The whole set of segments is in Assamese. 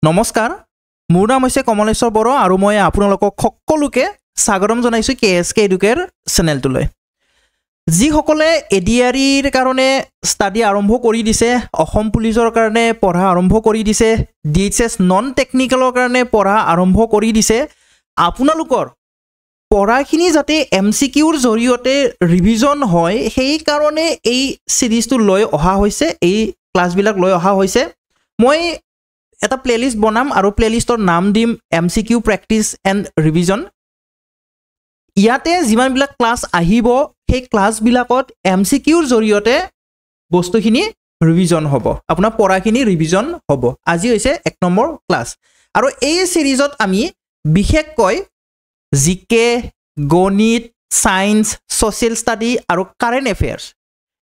নমস্কাৰ মোৰ নাম হৈছে কমলেশ্বৰ বড়ো আৰু মই আপোনালোকক সকলোকে স্বাগতম জনাইছো কেএসকে এডুকেৰ চেনেলটোলৈ যিসকলে এডিআৰিৰ কাৰণে ষ্টাডি আৰম্ভ কৰি দিছে অসম পুলিচৰ কাৰণে পঢ়া আৰম্ভ কৰি দিছে ডিএইচএস নন টেকনিকেলৰ কাৰণে পঢ়া আৰম্ভ কৰি দিছে আপোনালোকৰ পঢ়াখিনি যাতে এমসিকিউৰ জৰিয়তে ৰিভিজন হয় সেই কাৰণে এই সিৰিজটো লৈ অহা হৈছে এই ক্লাছবিলাক লৈ অহা হৈছে মই এটা প্লেলিষ্ট বনাম আৰু প্লেলিষ্টৰ নাম দিম MCQ প্ৰেক্টিস এণ্ড ৰিভিজন ইয়াতে যিমানবিলাক ক্লাছ আহিব সেই ক্লাছবিলাকত MCQৰ জৰিয়তে বস্তুখিনি ৰিভিজন হ'ব আপোনাৰ পঢ়াখিনি ৰিভিজন হ'ব আজি হৈছে 1 নম্বৰ ক্লাছ আৰু এই সিৰিজত আমি বিশেষকৈ জিকে গণিত সায়েন্স সোশ্যাল ষ্টাডি আৰু কাৰেন্ট এফেয়াৰ্স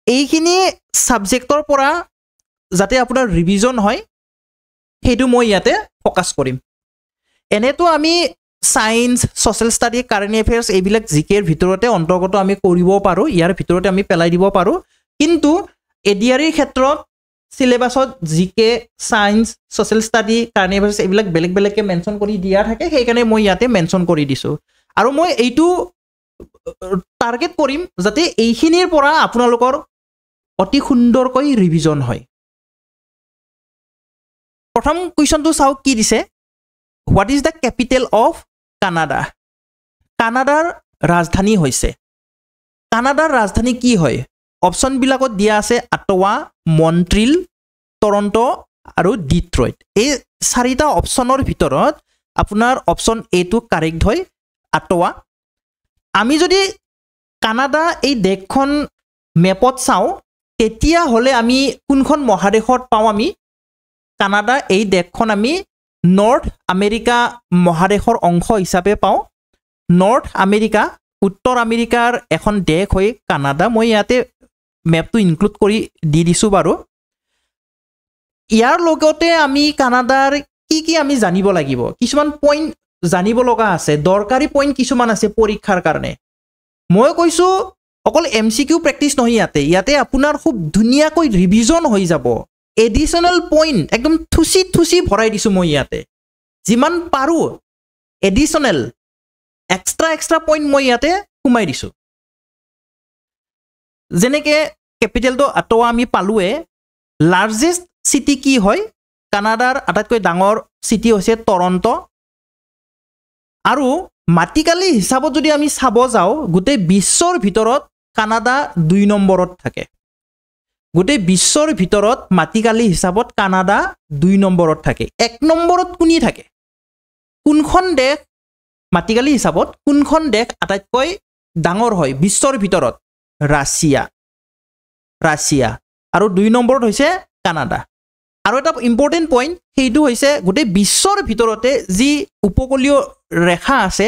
এইখিনি সাবজেক্টৰ পৰা যাতে আপোনাৰ ৰিভিজন হয় হেতু মই ইয়াতে ফোকাস কৰিম এনেতো আমি সায়েন্স সোশ্যাল ষ্টাডি কাৰেন্ট এফেয়াৰ্স এইবিলাক জিকেৰ ভিতৰতে অন্তৰ্গত আমি কৰিব পাৰো ইয়াৰ ভিতৰতে আমি পেলাই দিব পাৰো কিন্তু এডিআৰিৰ ক্ষেত্ৰত সিলেবাসত জিকে সায়েন্স সোশ্যাল ষ্টাডি কাৰেন্ট এফেয়াৰ্স এইবিলাক বেলেগ বেলেগকে মেনশন কৰি দিয়া থাকে সেই কাৰণে মই ইয়াতে মেনশন কৰি দিছো আৰু মই এইটো টাৰ্গেট কৰিম যাতে এইখিনিৰ পৰা আপোনালোকৰ অতি সুন্দৰকৈ ৰিভিজন হয় প্ৰথম কোৱেশ্চনটো চাও কি দিছে what is the capital of Canada কানাডাৰ ৰাজধানী হৈছে কানাডাৰ ৰাজধানী কি হয় অপচন বিলাকত দিয়া আছে অট্টাৱা মন্ট্ৰিল টৰন্টো আৰু ডিট্ৰইট এই চাৰিটা অপচনৰ ভিতৰত আপোনাৰ অপচন এ টো কাৰেক্ট হয় অট্টাৱা আমি যদি কানাডা এই দেশখন মেপত চাও তেতিয়া হলে আমি কোনখন মহাদেশত পাও আমি কানাডা এই দেশখন আমি নৰ্থ আমেৰিকা মহাদেশৰ অংশ হিচাপে পাও নৰ্থ আমেৰিকা উত্তৰ আমেৰিকাৰ এখন দেশ হৈ কানাডা মই ইয়াতে মেপটো ইনক্লুড কৰি দি দিছো বাৰু ইয়াৰ লগতে আমি কানাডাৰ কি আমি জানিব লাগিব কিছুমান পইণ্ট জানিব লগা আছে দৰকাৰী পইণ্ট কিছুমান আছে পৰীক্ষাৰ কাৰণে মই কৈছো অকল এমসিকিউ প্ৰেক্টিস নহয় ইয়াতে আপোনাৰ খুব ধুনিয়াকৈ ৰিভিজন হৈ যাব এডিশনাল পইণ্ট একদম থুচি ভৰাই দিছো মই ইয়াতে যিমান পাৰো এডিশনাল এক্সট্ৰা পইণ্ট মই ইয়াতে কুমাই দিছো যেনেকে ক্যাপিটেলটো অট্টাৱা আমি পালোৱে লাৰ্জেষ্ট সিটি কি হয় কানাডাৰ আটাইতকৈ ডাঙৰ সিটি হৈছে টৰন্টো আৰু মাটিকালি হিচাপত যদি আমি চাব যাও গোটেই বিশ্বৰ ভিতৰত কানাডা 2 নম্বৰত থাকে গোটেই বিশ্বৰ ভিতৰত মাটিকালি হিচাপত কানাডা 2 নম্বৰত থাকে 1 নম্বৰত কোনি থাকে কোনখন দেশ মাটিকালি হিচাপত কোনখন দেশ আটাইতকৈ ডাঙৰ হয় বিশ্বৰ ভিতৰত ৰাছিয়া আৰু 2 নম্বৰত হৈছে কানাডা আৰু এটা ইম্পৰ্টেন্ট পইণ্ট সেইটো হৈছে গোটেই বিশ্বৰ ভিতৰতে যি উপকূলীয় ৰেখা আছে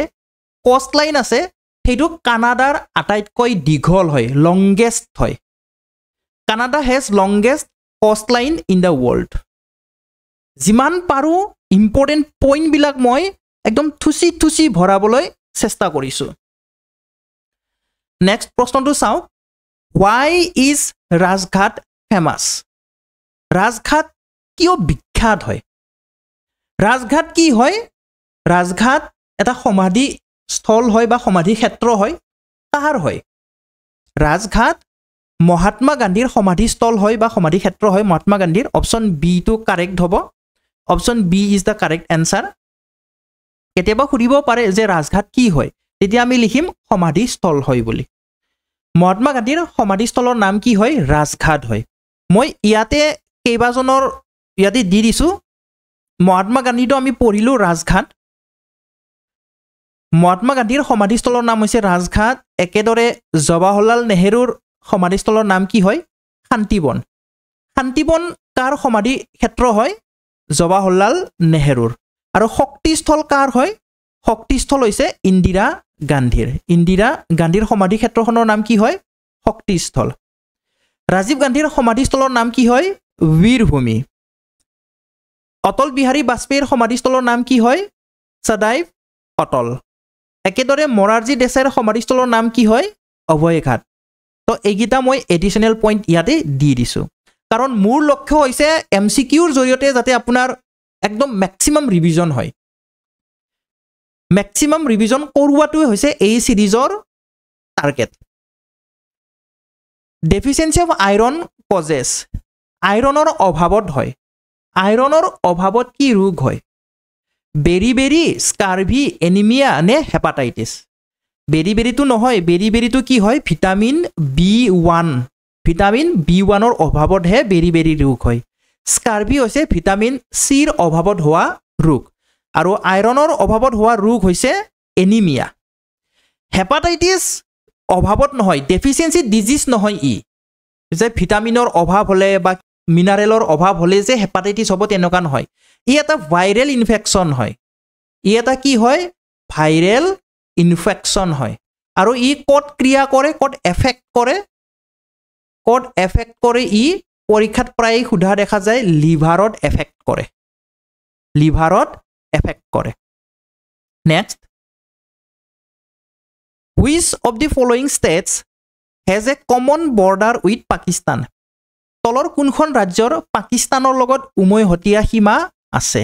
কোষ্ট লাইন আছে সেইটো কানাডাৰ আটাইতকৈ দীঘল হয় লংগেষ্ট হয় Canada has longest coastline in the world. যিমান পাৰো ইম্পৰ্টেন্ট পইণ্ট বিলাক মই একদম থুচি ভৰাবলৈ চেষ্টা কৰিছো নেক্সট প্ৰশ্নটো চাও why is Rajghat famous Rajghat কিয় বিখ্যাত হয় ৰাজঘাট কি হয় ৰাজঘাট এটা সমাধি স্থল হয় বা সমাধি ক্ষেত্ৰ হয় কাৰ হয় ৰাজঘাট মহাত্মা গান্ধীৰ সমাধিস্থল হয় বা সমাধি ক্ষেত্ৰ হয় মহাত্মা গান্ধীৰ অপচন বি টো কাৰেক্ট হ'ব option B is the correct answer কেতিয়াবা সুধিব পাৰে যে ৰাজঘাট কি হয় তেতিয়া আমি লিখিম সমাধিস্থল হয় বুলি মহাত্মা গান্ধীৰ সমাধিস্থলৰ নাম কি হয় ৰাজঘাট হয় মই ইয়াতে কেইবাজনৰ ইয়াতে দি দিছো মহাত্মা গান্ধীটো আমি পঢ়িলো ৰাজঘাট মহাত্মা গান্ধীৰ সমাধিস্থলৰ নাম হৈছে ৰাজঘাট একেদৰে জৱাহৰলাল নেহৰুৰ সমাধিস্থলৰ নাম কি হয় শান্তিবন কাৰ সমাধি ক্ষেত্ৰ হয় জৱাহৰলাল নেহৰুৰ আৰু শক্তিস্থল কাৰ হয় শক্তিস্থল হৈছে ইন্দিৰা গান্ধীৰ সমাধি ক্ষেত্ৰখনৰ নাম কি হয় শক্তিস্থল ৰাজীৱ গান্ধীৰ সমাধিস্থলৰ নাম কি হয় বীৰভূমি অটল বিহাৰী বাজপেয়ীৰ সমাধিস্থলৰ নাম কি হয় সদাইভ অটল একেদৰে মোৰাৰজী দেশাইৰ সমাধিস্থলৰ নাম কি হয় অভয়ঘাট তো এইগিটা মই এডিশনাল পইণ্ট ইয়াতে দি দিছো কাৰণ মোৰ লক্ষ্য হৈছে এমসিকিউৰ জৰিয়তে যাতে আপোনাৰ একদম ম্যাক্সিমাম ৰিভিজন হয় ম্যাক্সিমাম ৰিভিজন কৰোৱাটোৱে হৈছে এই সিৰিজৰ target deficiency of iron causes আইৰণৰ অভাৱত হয় আইৰণৰ অভাৱত কি ৰোগ হয় বেৰি স্কাৰভি এনিমিয়া নে হেপাটাইটিছ বেৰিটো নহয় বেৰিটো কি হয় ভিটামিন B1 ভিটামিন B1ৰ অভাৱতহে বেৰি ৰোগ হয় স্কাৰভি হৈছে ভিটামিন চিৰ অভাৱত হোৱা ৰোগ আৰু আইৰণৰ অভাৱত হোৱা ৰোগ হৈছে এনিমিয়া হেপাটাইটিছ অভাৱত নহয় ডেফিচিয়েন্সি ডিজিজ নহয় ই যে ভিটামিনৰ অভাৱ হলে বা মিনাৰেলৰ অভাৱ হলে যে হেপাটাইটিছ হ'ব তেনেকুৱা নহয় ই এটা ভাইৰেল ইনফেকচন হয় ই এটা কি হয় ভাইৰেল ইনফেকচন হয় আৰু ই ক'ত ক্ৰিয়া কৰে ক'ত এফেক্ট কৰে ই পৰীক্ষাত প্ৰায় সোধা দেখা যায় লিভাৰত এফেক্ট কৰে next which of the following states has a common border with Pakistan তলৰ কোনখন ৰাজ্যৰ পাকিস্তানৰ লগত উমৈহতীয়া সীমা আছে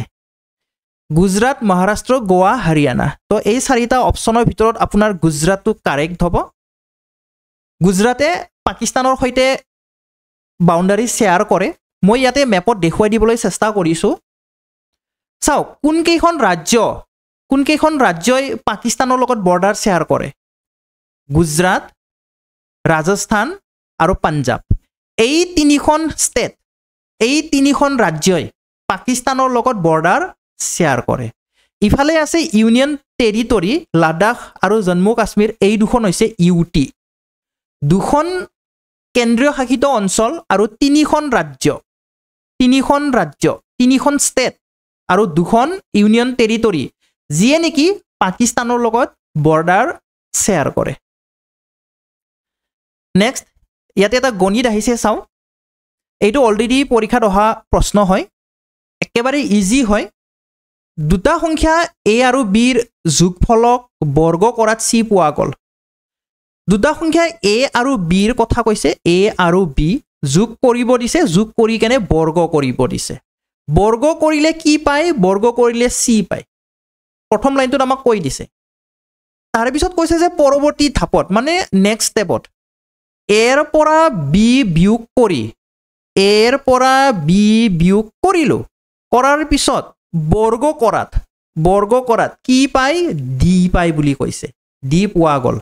গুজৰাট মহাৰাষ্ট্ৰ গোৱা হাৰিয়ানা তো এই চাৰিটা অপচনৰ ভিতৰত আপোনাৰ গুজৰাটটো কাৰেক্ট হ'ব গুজৰাটে পাকিস্তানৰ সৈতে বাউণ্ডাৰী শ্বেয়াৰ কৰে মই ইয়াতে মেপত দেখুৱাই দিবলৈ চেষ্টা কৰিছো চাওক কোনকেইখন ৰাজ্যই পাকিস্তানৰ লগত বৰ্ডাৰ শ্বেয়াৰ কৰে গুজৰাট ৰাজস্থান আৰু পাঞ্জাব এই তিনিখন ৰাজ্যই পাকিস্তানৰ লগত বৰ্ডাৰ শ্বেয়াৰ কৰে ইফালে আছে ইউনিয়ন টেৰিটৰি লাডাখ আৰু জম্মু কাশ্মীৰ এই দুখন হৈছে ইউটি দুখন কেন্দ্ৰীয় শাসিত অঞ্চল আৰু তিনিখন ষ্টেট আৰু দুখন ইউনিয়ন টেৰিটৰি যিয়ে নেকি পাকিস্তানৰ লগত বৰ্ডাৰ শ্বেয়াৰ কৰে নেক্সট ইয়াতে এটা গণিত আহিছে চাও এইটো অলৰেডি পৰীক্ষাত অহা প্ৰশ্ন হয় একেবাৰে ইজি হয় দুটা সংখ্যা a আৰু b ৰ যোগফলক বৰ্গ কৰাত c পোৱা গল দুটা সংখ্যা a আৰু b ৰ কথা কৈছে a আৰু b যোগ কৰিব দিছে যোগ কৰি কেনে বৰ্গ কৰিব দিছে বৰ্গ কৰিলে কি পায় বৰ্গ কৰিলে c পায় প্ৰথম লাইনটোত আমাক কৈ দিছে তাৰ পিছত কৈছে যে পৰৱৰ্তী ধাপত মানে নেক্সট ষ্টেপত এৰ পৰা বি বিয়োগ কৰিলো কৰাৰ পিছত বৰ্গ কৰাত কি পায় ডি পায় বুলি কৈছে ডি পোৱা গল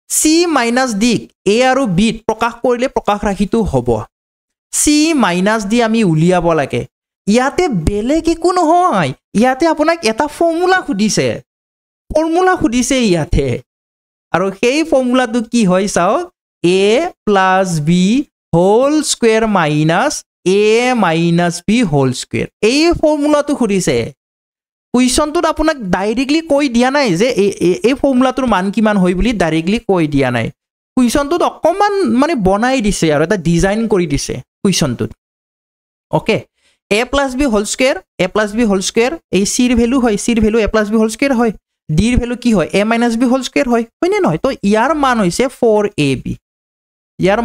চি মাইনাছ ডি এ আৰু বিত প্ৰকাশ কৰিলে প্ৰকাশ ৰাশিটো হ'ব চি মাইনাছ ডি আমি উলিয়াব লাগে ইয়াতে বেলেগ একো নহয় ইয়াতে আপোনাক এটা ফৰ্মুলা সুধিছে ইয়াতে আৰু সেই ফৰ্মুলাটো কি হয় চাওক a plus b whole square minus a minus b whole square এই ফৰ্মুলাটো সুধিছে কুৱেশ্যনটোত আপোনাক ডাইৰেক্টলি কৈ দিয়া নাই যে এই ফৰ্মুলাটোৰ মান কিমান হয় বুলি ডাইৰেক্টলি কৈ দিয়া নাই কুৱেশ্যনটোত অকমান মানে বনাই দিছে আৰু এটা ডিজাইন কৰি দিছে কুৱেশ্যনটোত okay a plus b whole square এই c ৰ ভ্যালু হয় c ৰ value a plus b whole square হয় d ৰ ভ্যালু কি হয় a minus b whole square হয় হয়নে নহয় তো ইয়াৰ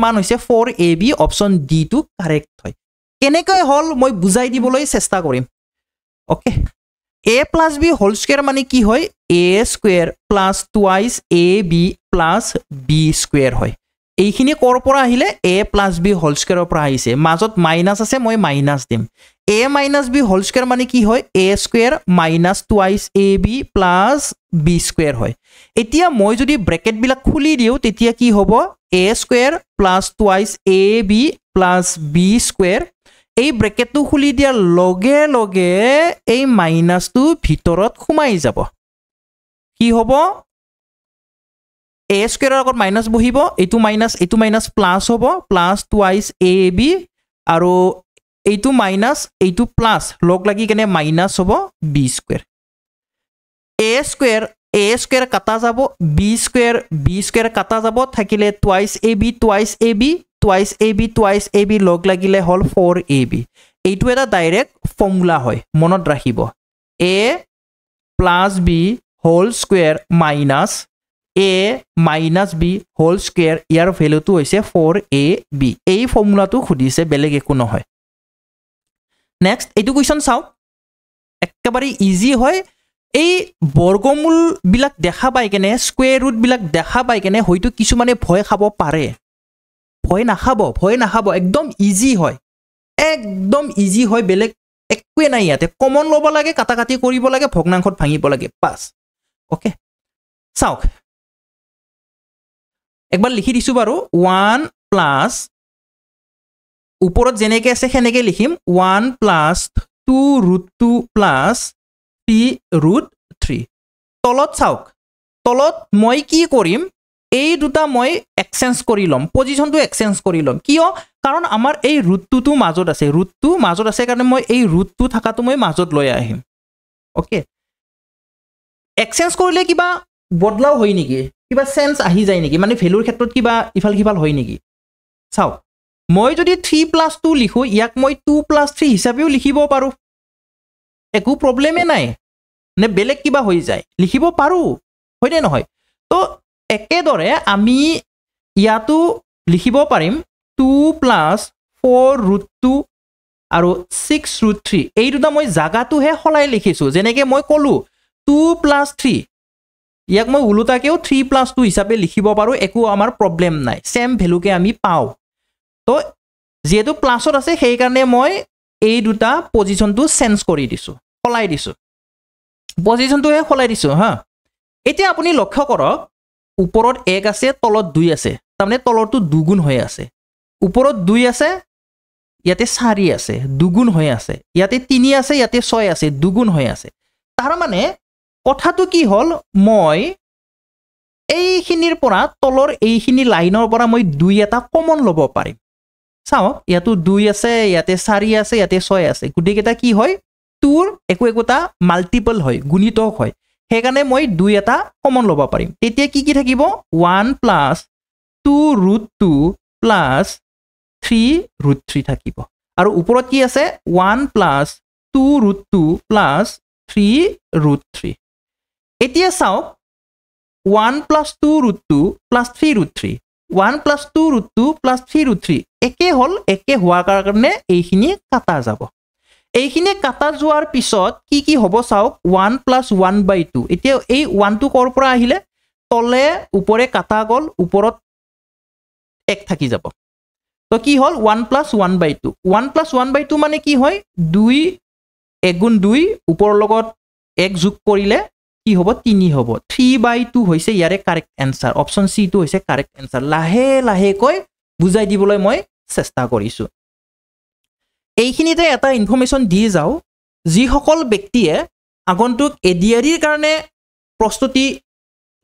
মান হৈছে 4ab option D two correct হয় কেনেকৈ হল মই বুজাই দিবলৈ চেষ্টা কৰিম okay a plus b whole square মানে কি হয় a square plus twice ab plus b square হয় এইখিনি কৰ পৰা আহিলে a plus b whole square পৰা আহিছে মাজত মাইনাস আছে মই মাইনাস দিম a minus b whole square মানে কি হয় a square minus twice ab plus b square হয় এতিয়া মই যদি ব্ৰেকেট বিলাক খুলি দিও তেতিয়া কি হ'ব a square plus twice ab plus b square এই ব্ৰেকেটটো খুলি দিয়াৰ লগে লগে এই মাইনাসটো ভিতৰত সোমাই যাব কি হ'ব a square আগত মাইনাস বহিব এইটো মাইনাস প্লাস হ'ব প্লাস twice ab আৰু এইটো মাইনাস এইটো প্লাস লগ লাগি কেনে মাইনাস হ'ব b square a square কাটা যাব b square কাটা যাব থাকিলে twice ab লগ লাগিলে হল 4ab এইটো এটা ডাইৰেক্ট ফৰ্মুলা হয় মনত ৰাখিব a plus b whole square minus a minus b whole square ইয়াৰ ভ্যালুটো হৈছে 4ab এই ফৰ্মুলাটো খুদিছে বেলেগ একো নহয় নেক্সট এইটো কোৱেশ্চন চাও একেবাৰে ইজি হয় এই বৰ্গমূল বিলাক দেখা পাই কেনে স্কয়াৰ ৰুট বিলাক দেখা পাই কেনে হয়তো কিছুমানে ভয় খাব পাৰে ভয় নাখাব একদম ইজি হয় বেলেগ একোৱে নাই ইয়াতে কমন ল'ব লাগে কাটাকাটি কৰিব লাগে ভগ্নাংশত ভাঙিব লাগে পাস ওকে চাওক একবাৰ লিখি দিছো বাৰু 1 প্লাস ওপৰত যেনেকৈ আছে সেনেকৈ লিখিম 1 প্লাস 2 ৰুট 2 প্লাস 3 ৰুট 3 তলত চাওক তলত মই কি কৰিম এই দুটা মই এক্সচেঞ্জ কৰি লম পজিশনটো এক্সচেঞ্জ কৰি লম কিয় কাৰণ আমাৰ এই ৰুটটো মাজত আছে কাৰণে মই এই ৰুটটো থাকাটো মই মাজত লৈ আহিম ওকে এক্সচেঞ্জ কৰিলে কিবা বদলাও হয় নেকি কিবা সেন্স আহি যায় নেকি মানে ভ্যালুৰ ক্ষেত্ৰত কিবা ইফাল কিফাল হয় নেকি চাওক মই যদি 3 + 2 লিখো ইয়াক মই 2 + 3 হিচাপেও লিখিব পাৰো একো প্ৰবলেমে নাই নে বেলেগ কিবা হৈ যায় লিখিব পাৰো হয় নে নহয় তো একেদৰে আমি ইয়াতো লিখিব পাৰিম 2 + 4 ৰুট 2 আৰু 6 ৰুট 3 এই দুটা মই জাগাটোহে খলাই লিখিছো যেনেকৈ মই ক'লো 2 + 3 ইয়াক মই উলুটাকেও 3 + 2 হিচাপে লিখিব পাৰো একো আমাৰ প্ৰবলেম নাই সেম ভ্যালুকে আমি পাও তো যেহেতু প্লাসত আছে সেই কাৰণে মই এই দুটা পজিশনটো চেঞ্জ কৰি দিছো খলাই দিছো পজিশনটোহে খলাই দিছো হা এতিয়া আপুনি লক্ষ্য কৰক ওপৰত 1 আছে তলত 2 আছে তাৰমানে তলৰটো দুগুণ হৈ আছে ওপৰত 2 আছে ইয়াতে 4 আছে দুগুণ হৈ আছে ইয়াতে 3 আছে ইয়াতে 6 আছে দুগুণ হৈ আছে তাৰ মানে কথাটো কি হল মই এইখিনিৰ পৰা তলৰ এইখিনি লাইনৰ পৰা মই 2 এটা কমন ল'ব পাৰিম চাওক ইয়াতো 2 আছে ইয়াতে 4 আছে ইয়াতে 6 আছে গুটিকেইটা কি হয় 2ৰ একোটা মাল্টিপল হয় গুণিতক হয় সেইকাৰণে মই 2 এটা কমন ল'ব পাৰিম তেতিয়া কি থাকিব 1 + 2 ৰুট 2 + 3 ৰুট 3 থাকিব আৰু ওপৰত কি আছে 1 + 2 ৰুট 2 + 3 ৰুট 3 এতিয়া চাওক 1 + 2 ৰুট 2 + 3 ৰুট 3 1 + 2 ৰুট 2 + 3 ৰুট 3 একে হল একে হোৱাৰ কাৰণে এইখিনি কাটা যাব এইখিনি কাটা যোৱাৰ পিছত কি হ'ব চাওক 1 + 1/2 এতিয়া এই 1 টো কৰ পৰা আহিলে তলে উপৰে কাটা গল ওপৰত 1 থাকি যাব তো কি হল 1 + 1/2 1 + 1/2 মানে কি হয় 2 1 * 2 ওপৰৰ লগত 1 যোগ কৰিলে কি হ'ব 3 হ'ব 3/2 হৈছে ইয়াৰে কাৰেক্ট এনসাৰ অপচন সি টো হৈছে কাৰেক্ট এনসাৰ লাহে লাহে কৈ বুজাই দিবলৈ মই চেষ্টা কৰিছো এইখিনিতে এটা ইনফৰমেশন দি যাও যি সকল ব্যক্তিয়ে আগন্তুক এডিআৰিৰ কাৰণে প্ৰস্তুতি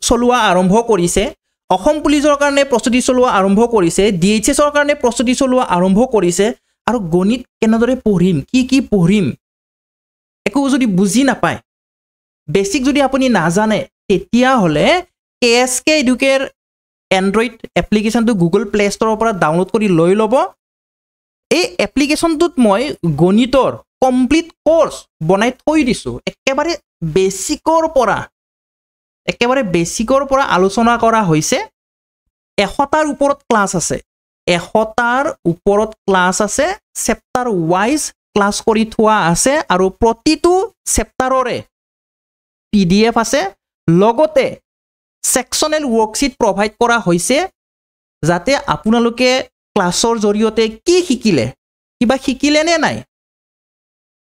চলোৱা আৰম্ভ কৰিছে অসম পুলিচৰ কাৰণে প্ৰস্তুতি চলোৱা আৰম্ভ কৰিছে ডিএইচএছৰ কাৰণে প্ৰস্তুতি চলোৱা আৰম্ভ কৰিছে আৰু গণিত কেনেদৰে পঢ়িম কি পঢ়িম একো যদি বুজি নাপায় বেসিক যদি আপুনি নাজানে তেতিয়া হলে কেএসকে এডুকেৰ এন্ড্ৰইড এপ্লিকেশনটো গুগল প্লে ষ্টৰৰ পৰা ডাউনলোড কৰি লৈ ল'ব এই এপ্লিকেশনটোত মই গণিতৰ কমপ্লিট কোৰ্স বনাই থৈ দিছো একেবাৰে বেসিকৰ পৰা আলোচনা কৰা হৈছে 100টাৰ ওপৰত ক্লাস আছে 100টাৰ ওপৰত ক্লাস আছে চেপ্টাৰ ওয়াইজ ক্লাস কৰি থোৱা আছে আৰু প্ৰতিটো চেপ্টাৰৰে পিডিএফ আছে লগতে সেকশনাল ওয়াৰ্কশিট প্ৰভাইড কৰা হৈছে যাতে আপোনালোকে ক্লাসৰ জৰিয়তে কি শিকিলে কিবা শিকিলে নে নাই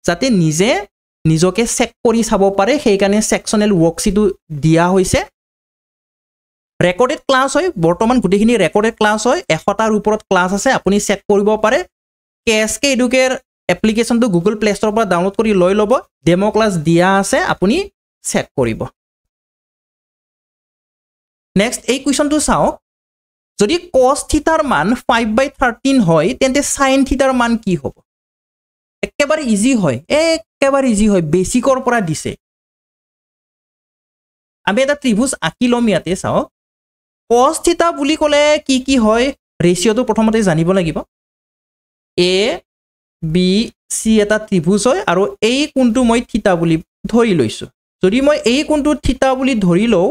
যাতে নিজকে চেক কৰি চাব পাৰে সেই কাৰণে সেকশনাল ওয়াৰ্কশিটটো দিয়া হৈছে ৰেকৰ্ডেড ক্লাস হয় বৰ্তমান গুটেখিনি ৰেকৰ্ডেড ক্লাস হয় 100টাৰ ওপৰত ক্লাস আছে আপুনি চেক কৰিব পাৰে কেএসকে এডুকেৰ এপ্লিকেশনটো গুগল প্লে ষ্টৰৰ পৰা ডাউনলোড কৰি লৈ ল'ব ডেমো ক্লাস দিয়া আছে আপুনি চেক কৰিব নেক্সট এই কোৱেশ্চনটো চাওক যদি cos থিটাৰ মান 5/13 হয় তেন্তে sin থিটাৰ মান কি হ'ব একেবাৰে ইজি হয় বেসিকৰ পৰা দিছে আমি এটা ত্ৰিভুজ আঁকি লম ইয়াতে চাওক cos থিটা বুলি ক'লে কি হয় ৰেশিওটো প্ৰথমতে জানিব লাগিব a b c এটা ত্ৰিভুজ হয় আৰু এই কোণটো মই থিটা বুলি ধৰি লৈছো যদি মই এই কোণটো থিটা বুলি ধৰি লও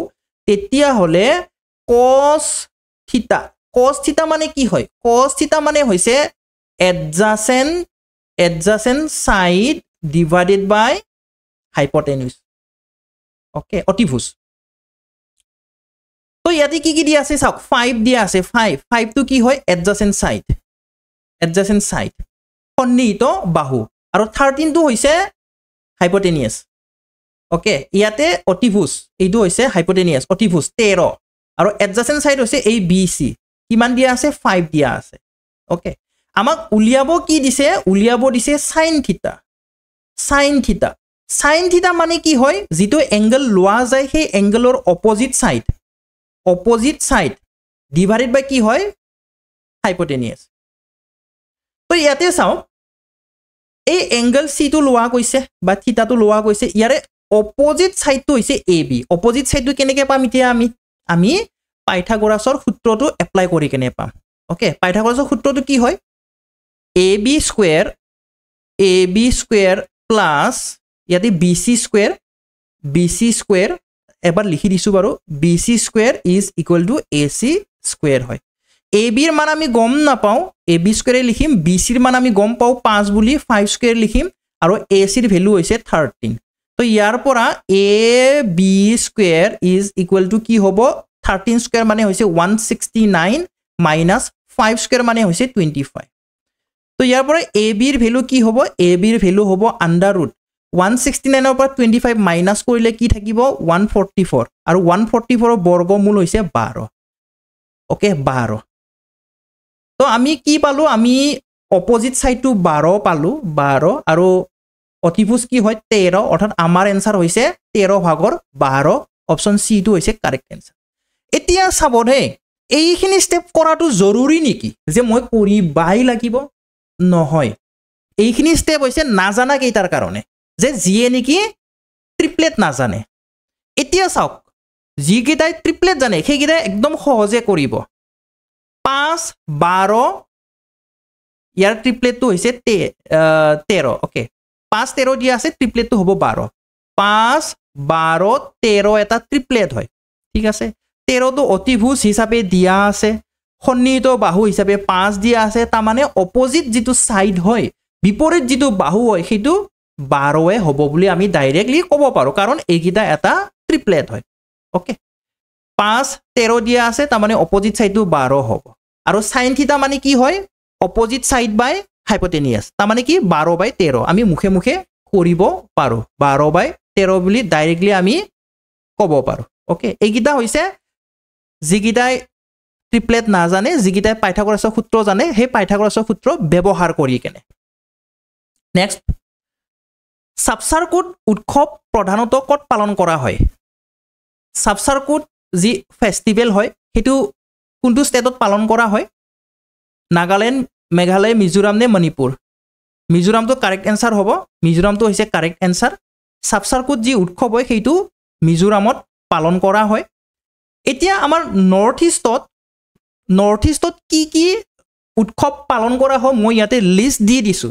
তেতিয়া হলে cos থিটা মানে কি হয় cos থিটা মানে হৈছে adjacent side divided by হাইপোটেনিউজ okay অতিভুজ তো ইয়াতে কি দিয়া আছে চাওক 5 দিয়া আছে 5 টো কি হয় এডজাসেন্ট সাইড সন্নিহিত বাহু আৰু 13 টো হৈছে হাইপোটেনিয়াস ওকে ইয়াতে অতিভুজ এইটো হৈছে হাইপোটেনিয়াস অতিভুজ 13 আৰু এডজাসেন্ট সাইড হৈছে এই BC কিমান দিয়া আছে 5 দিয়া আছে ওকে আমাক উলিয়াব কি দিছে উলিয়াব দিছে sin theta মানে কি হয় যেটো এংগল লোৱা যায় সেই এংগলৰ অপোজিট সাইড ডিভাইডেড বাই কি হয় হাইপোটেনিয়াস তো ইয়াতে চাও এই এংগল C টো লোৱা কৈছে বা থিটা টো লোৱা কৈছে ইয়াৰে অপোজিট সাইড টো হৈছে AB অপোজিট সাইড টো কেনেকৈ পাম এতিয়া আমি পাইথাগোৰাছৰ সূত্ৰটো এপ্লাই কৰি কেনে পাম ওকে পাইথাগোৰাছৰ সূত্ৰটো কি হয় AB স্কয়াৰ প্লাস ইয়াতে BC স্কয়াৰ এবাৰ লিখি দিছো বাৰু BC square is equal to AC square হয় AB ৰ মান আমি গম নাপাও AB স্কয়াৰ লিখিম BC ৰ মান আমি গম পাও 5 বুলি 5 স্কয়াৰ লিখিম আৰু AC ৰ ভ্যালু হৈছে 13 তো ইয়াৰ পৰা AB square is equal to কি হ'ব 13 স্কয়াৰ মানে হৈছে 169 মাইনাস 5 স্কয়াৰ মানে হৈছে 25 তো ইয়াৰ পৰা AB ৰ ভ্যালু কি হ'ব AB ৰ ভ্যালু হ'ব আন্ডাৰ ৰুট 169 ৰ পৰা 25 মাইনাস কৰিলে কি থাকিব 144 আৰু 144 ৰ বৰ্গমূল হৈছে 12 ওকে 12 তো আমি কি পালো আমি অপোজিট সাইড টু 12 পালো 12 আৰু অতিভুজ কি হয় 13 অৰ্থাৎ আমাৰ এনসাৰ হৈছে 13 ভাগৰ 12 অপচন সি টো হৈছে কাৰেক্ট এনসাৰ এতিয়া চাব দে এইখিনি স্টেপ কৰাটো জৰুৰী নেকি যে মই কৰিবাই লাগিব নহয় এইখিনি স্টেপ হৈছে নাজানা কেইটাৰ কাৰণে যে যিয়ে নেকি ট্ৰিপলেট নাজানে এতিয়া চাওক যি কেইটাই ট্ৰিপলেট জানে সেই কেইটাই একদম সহজে কৰিব 5 12 ইয়াৰ ট্ৰিপলেটটো হৈছে 13 ওকে 5 13 দিয়া আছে ট্ৰিপলেটটো হ'ব 12 5 12 13 এটা ট্ৰিপলেট হয় ঠিক আছে 13 টো অতিভুজ হিচাপে দিয়া আছে সন্নিহিত বাহু হিচাপে 5 দিয়া আছে তাৰ মানে অপোজিট যেটো সাইড হয় বিপৰীত যেটো বাহু হয় সেইটো 12 এ হ'ব বুলি আমি ডাইৰেক্টলি ক'ব পাৰো কাৰণ এইগিটা এটা ট্ৰিপলেট হয় ওকে 5 13 দিয়া আছে তাৰ মানে অপোজিট সাইডটো 12 হ'ব আৰু sin থিটা মানে কি হয় অপোজিট সাইড বাই হাইপোটেনিয়াস তাৰ মানে কি 12 বাই 13 আমি মুখে মুখে কৰিব পাৰো 12 বাই 13 বুলি ডাইৰেক্টলি আমি ক'ব পাৰো ওকে এইগিটা হৈছে যিগিটাই ট্ৰিপলেট না জানে যিগিটাই পাইথাগোৰাছৰ সূত্ৰ জানে সেই পাইথাগোৰাছৰ সূত্ৰ ব্যৱহাৰ কৰি কেনে নেক্সট সাবসাৰ্কুট উৎসৱ প্ৰধানত কত পালন কৰা হয় সাবসাৰ্কুট যি ফেষ্টিভেল হয় হেতু কোনটো ষ্টেটত পালন কৰা হয় নাগালেণ্ড মেঘালয় মিজোৰাম নে মণিপুৰ মিজোৰামটো কাৰেক্ট এনসাৰ হ'ব মিজোৰামটো হৈছে কাৰেক্ট এনসাৰ সাবসাৰ্কুট যি উৎসৱ হয় হেতু মিজোৰামত পালন কৰা হয় এতিয়া আমাৰ নৰ্থ ইষ্টত কি উৎসৱ পালন কৰা হয় মই ইয়াতে লিষ্ট দি দিছো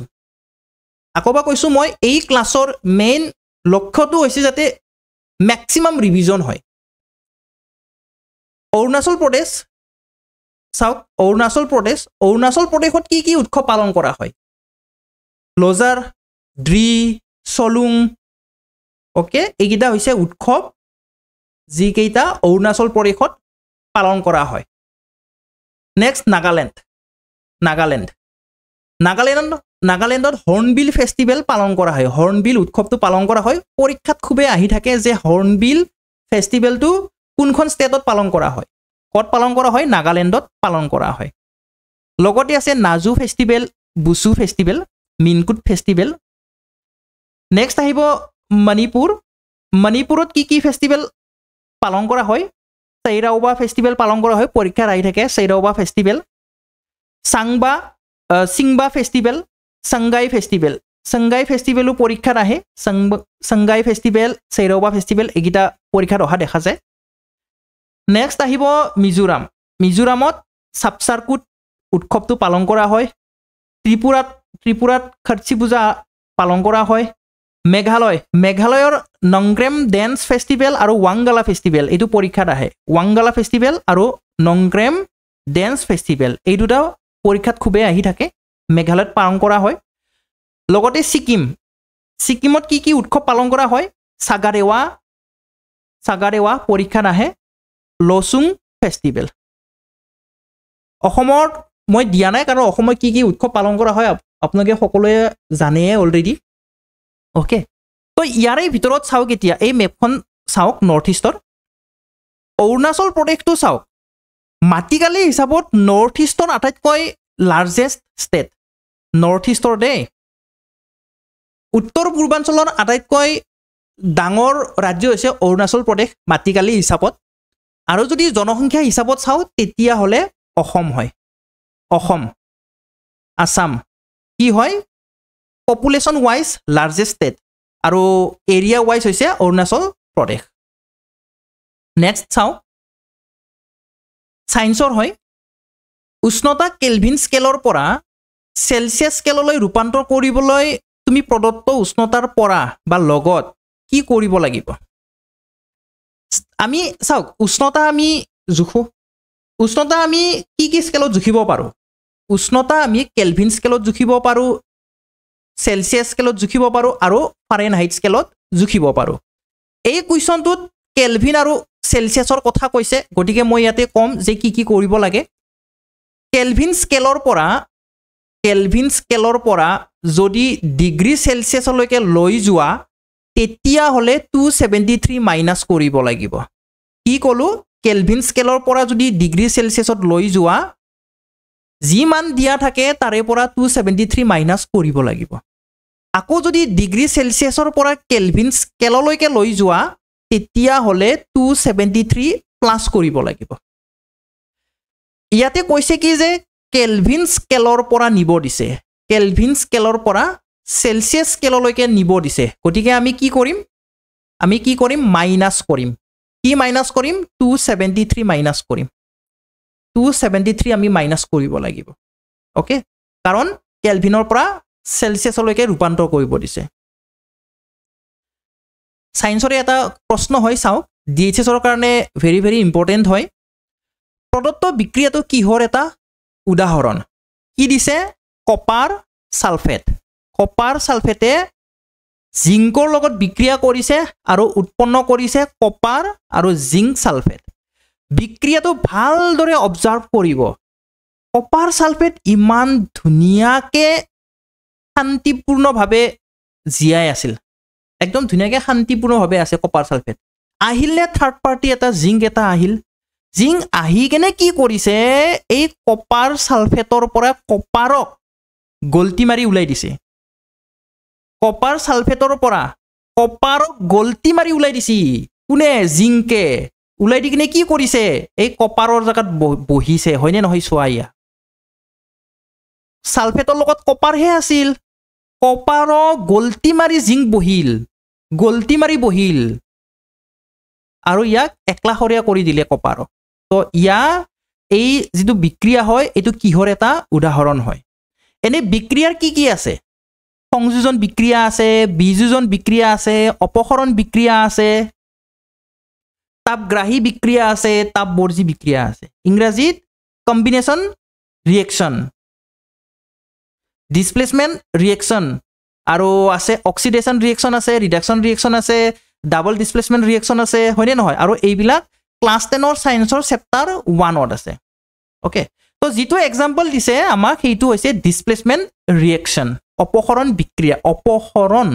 আকবা কৈছো মই এই ক্লাছৰ মেইন লক্ষ্যটো হৈছে যাতে ম্যাক্সিমাম ৰিভিজন হয় অৰুণাচল প্ৰদেশ চাওক অৰুণাচল প্ৰদেশত কি উৎসৱ পালন কৰা হয় লোজাৰ ড্ৰি সলুং ওকে এইগিটা হৈছে উৎসৱ যি কেইটা অৰুণাচল প্ৰদেশত পালন কৰা হয় নেক্সট নাগালেণ্ডত হৰ্ণবিল ফেষ্টিভেল পালন কৰা হয় হৰ্ণবিল উৎসৱটো পালন কৰা হয় পৰীক্ষাত খুবে আহি থাকে যে হৰ্ণবিল ফেষ্টিভেলটো কোনখন ষ্টেটত পালন কৰা হয় কত পালন কৰা হয় নাগালেণ্ডত পালন কৰা হয় লগতে আছে Naju festival Busu festival Mimkut festival next আহিব মণিপুৰত কি ফেষ্টিভেল পালন কৰা হয় সৈৰাওবা ফেষ্টিভেল পালন কৰা হয় পৰীক্ষাত আহি থাকে সৈৰাওবা ফেষ্টিভেল সিংবা ফেষ্টিভেল সংগাই ফেষ্টিভেলো পৰীক্ষাত আহে সংগাই ফেষ্টিভেল সৈৰাওবা ফেষ্টিভেল এগিটা পৰীক্ষাত অহা দেখা যায় নেক্সট আহিব মিজোৰামত সাবসাৰ্কুট উৎসৱটো পালন কৰা হয় ত্ৰিপুৰাত খৰ্চি পূজা পালন কৰা হয় মেঘালয়ৰ নংগ্ৰেম ডেন্স ফেষ্টিভেল আৰু ৱাংগালা ফেষ্টিভেল এইটো পৰীক্ষাত আহে ৱাংগালা ফেষ্টিভেল আৰু নংগ্ৰেম ডেন্স ফেষ্টিভেল এই দুটা পৰীক্ষাত খুবে আহি থাকে মেঘালয়ত পালন কৰা হয় লগতে সিকিমত কি উৎসৱ পালন কৰা হয় সাগাৰেৱা পৰীক্ষা নাহে লচুং ফেষ্টিভেল অসমৰ মই দিয়া নাই কাৰণ অসমত কি কি উৎসৱ পালন কৰা হয় আপোনালোকে সকলোৱে জানে অলৰেডি ওকে তো ইয়াৰে ভিতৰত চাওক এতিয়া এই মেপখন চাওক নৰ্থ ইষ্টৰ অৰুণাচল প্ৰদেশটো চাওক মাটিকালি হিচাপত নৰ্থ ইষ্টৰ আটাইতকৈ লাৰ্জেষ্ট ষ্টেট নৰ্থ ইষ্টৰ দেই উত্তৰ পূৰ্বাঞ্চলৰ আটাইতকৈ ডাঙৰ ৰাজ্য হৈছে অৰুণাচল প্ৰদেশ মাটিকালি হিচাপত আৰু যদি জনসংখ্যা হিচাপত চাওঁ তেতিয়াহ'লে অসম হয় অসম আসাম কি হয় পপুলেশ্যন ৱাইজ লাৰ্জেষ্ট ষ্টেট আৰু এৰিয়া ৱাইজ হৈছে অৰুণাচল প্ৰদেশ নেক্সট চাওঁ সায়েন্সৰ হয় উষ্ণতা কেলভিন স্কেলৰ পৰা সেলসিয়াছ স্কেললৈ ৰূপান্তৰ কৰিবলৈ তুমি প্ৰদত্ত উষ্ণতাৰ পৰা বা লগত কি কৰিব লাগিব আমি চাওক উষ্ণতা আমি জুখো উষ্ণতা আমি কি স্কেলত জুখিব পাৰোঁ উষ্ণতা আমি কেলভিন স্কেলত জুখিব পাৰোঁ সেলসিয়াছ স্কেলত জুখিব পাৰোঁ আৰু ফাৰেনহাইট স্কেলত জুখিব পাৰোঁ এই কুৱেশ্যনটোত কেলভিন আৰু সেলসিয়াছৰ কথা কৈছে গতিকে মই ইয়াতে কম যে কি কৰিব লাগে কেলভিন স্কেলৰ পৰা যদি ডিগ্ৰী সেলসিয়াছলৈকে লৈ যোৱা তেতিয়াহ'লে 273 মাইনাছ কৰিব লাগিব কি ক'লোঁ কেলভিন স্কেলৰ পৰা যদি ডিগ্ৰী সেলসিয়াছত লৈ যোৱা যি মান দিয়া থাকে তাৰে পৰা 273 মাইনাছ কৰিব লাগিব আকৌ যদি ডিগ্ৰী সেলসিয়াছৰ পৰা কেলভিন স্কেললৈকে লৈ যোৱা তেতিয়াহ'লে 273 প্লাছ কৰিব লাগিব ইয়াতে কৈছে কি যে কেলভিন স্কেলৰ পৰা নিব দিছে কেলভিন স্কেলৰ পৰা সেলসিয়াছ স্কেললৈকে নিব দিছে গতিকে আমি কি কৰিম মাইনাছ কৰিম কি মাইনাছ কৰিম 273 মাইনাছ কৰিম 273 আমি মাইনাছ কৰিব লাগিব ওকে কাৰণ কেলভিনৰ পৰা সেলসিয়াছলৈকে ৰূপান্তৰ কৰিব দিছে সায়েন্সৰে এটা প্ৰশ্ন হয় চাওক ডিএইচএছৰ কাৰণে ভেৰি ভেৰি ইম্পৰ্টেণ্ট হয় প্ৰদত্ত বিক্ৰিয়াটো কিহৰ এটা উদাহৰণ কি দিছে কপাৰ সালফেটে জিংকৰ লগত বিক্ৰিয়া কৰিছে আৰু উৎপন্ন কৰিছে কপাৰ আৰু জিংক সালফেট বিক্ৰিয়াটো ভালদৰে অবজাৰ্ভ কৰিব কপাৰ সালফেট ইমান ধুনীয়াকৈ শান্তিপূৰ্ণভাৱে জীয়াই আছিল একদম ধুনীয়াকৈ শান্তিপূৰ্ণভাৱে আছে কপাৰ সালফেট আহিলে থাৰ্ড পাৰ্টি এটা জিংক এটা আহিল জিংক আহি কেনে কি কৰিছে এই কপাৰ সালফেটৰ পৰা কপাৰক গলটি মাৰি ওলাই দিছে কপাৰ সালফেটৰ পৰা কপাৰক গলটি মাৰি ওলাই দিছে কোনে জিংকে ওলাই দি কিনে কি কৰিছে এই কপাৰৰ জেগাত বহিছে হয়নে নহয় চোৱা ইয়া সালফেটৰ লগত কপাৰহে আছিল কপাৰক গলটি মাৰি জিংক বহিল আৰু ইয়াক একলাশৰীয়া কৰি দিলে কপাৰক তো এই যিটো বিক্ৰিয়া হয় এইটো কিহৰ এটা উদাহৰণ হয় এনে বিক্ৰিয়াৰ কি আছে সংযোজন বিক্ৰিয়া আছে বিযোজন বিক্ৰিয়া আছে অপসৰণ বিক্ৰিয়া আছে তাপগ্ৰাহী বিক্ৰিয়া আছে তাপবৰ্জী বিক্ৰিয়া আছে ইংৰাজীত কম্বিনেশ্যন ৰিয়েকশ্যন ডিসপ্লেসমেন্ট ৰিয়েকশ্যন আৰু আছে অক্সিডেশ্যন ৰিয়েকশ্যন আছে ৰিডাকশ্যন ৰিয়েকশ্যন আছে ডাবল ডিসপ্লেসমেন্ট ৰিয়েকশ্যন আছে হয়নে নহয় আৰু এইবিলাক ক্লাছ 10ৰ সায়েন্সৰ চেপ্টাৰ 1ত আছে ওকে তো যিটো এক্সাম্পল দিছে আমাক সেইটো হৈছে ডিসপ্লেসমেন্ট ৰিয়েকশ্যন অপসৰণ বিক্ৰিয়া অপসৰণ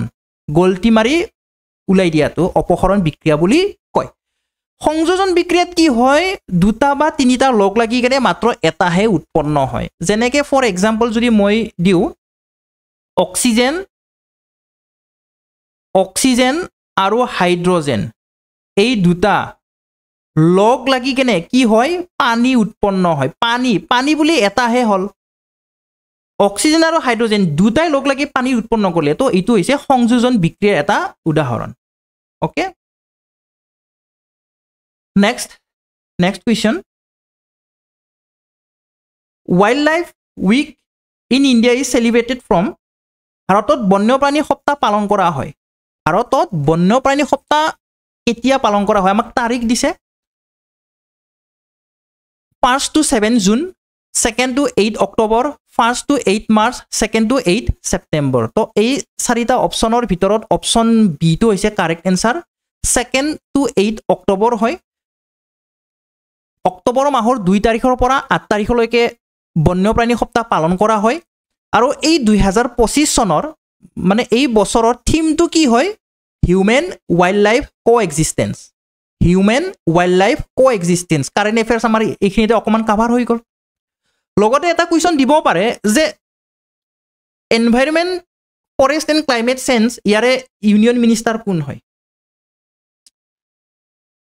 গলটি মাৰি ওলাই দিয়াটো অপসৰণ বিক্ৰিয়া বুলি কয় সংযোজন বিক্ৰিয়াত কি হয় দুটা বা তিনিটা লগ লাগি কেনে মাত্ৰ এটাহে উৎপন্ন হয় যেনেকৈ ফৰ এক্সাম্পল যদি মই দিওঁ অক্সিজেন আৰু হাইড্ৰজেন এই দুটা লগ লাগি কেনে কি হয় পানী উৎপন্ন হয় পানী বুলি এটাহে হ'ল অক্সিজেন আৰু হাইড্ৰজেন দুটাই লগ লাগি পানী উৎপন্ন কৰিলে তো এইটো হৈছে সংযোজন বিক্ৰিয়াৰ এটা উদাহৰণ okay next question wildlife week in India is celebrated from ভাৰতত বন্যপ্ৰাণী সপ্তাহ পালন কৰা হয় ভাৰতত বন্যপ্ৰাণী সপ্তাহ কেতিয়া পালন কৰা হয় আমাক তাৰিখ দিছে 5 to 7 June 2nd to 8 October 1st to 8 March 2nd to 8 September তো এই চাৰিটা অপশ্যনৰ ভিতৰত অপশ্যন বি টো হৈছে correct answer 2nd to 8 October হয় অক্টোবৰ মাহৰ 2 তাৰিখৰ পৰা 8 তাৰিখলৈকে বন্যপ্ৰাণী সপ্তাহ পালন কৰা হয় আৰু এই 2025 চনৰ মানে এই বছৰৰ থিমটো কি হয় human wild life coexistence human wild life coexistence current affairs আমাৰ এইখিনিতে অকমান কভাৰ হৈ গল লগতে এটা কোৱেশ্চন দিব পাৰে যে environment forest and climate change ইয়াৰে ইউনিয়ন মিনিষ্টাৰ কোন হয়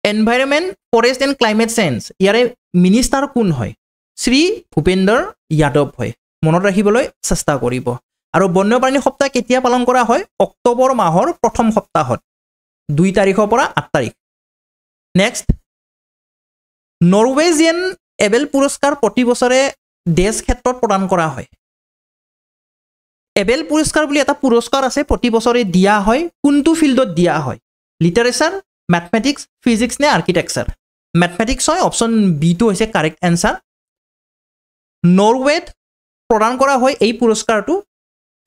environment forest and climate change ইয়াৰে মিনিষ্টাৰ কোন হয় শ্ৰী ভূপেন্দ্ৰ যাদৱ হয় মনত ৰাখিবলৈ চেষ্টা কৰিব আৰু বন্যপ্ৰাণী সপ্তাহ কেতিয়া পালন কৰা হয় অক্টোবৰ মাহৰ প্ৰথম সপ্তাহত 2 তাৰিখৰ পৰা 8 তাৰিখ নেক্সট নৰৱেজিয়ান এবেল পুৰস্কাৰ প্ৰতি বছৰে দেশ ক্ষেত্ৰত প্ৰদান কৰা হয় এবেল পুৰস্কাৰ বুলি এটা পুৰস্কাৰ আছে প্ৰতি বছৰে দিয়া হয় কোনটো ফিল্ডত দিয়া হয় লিটাৰেচাৰ ম্যাথমেটিক্স ফিজিক্স নে আৰ্কিটেকচাৰ ম্যাথমেটিক্স হয় অপশ্যন বি টো হৈছে কাৰেক্ট এনসাৰ নৰৱেত প্ৰদান কৰা হয় এই পুৰস্কাৰটো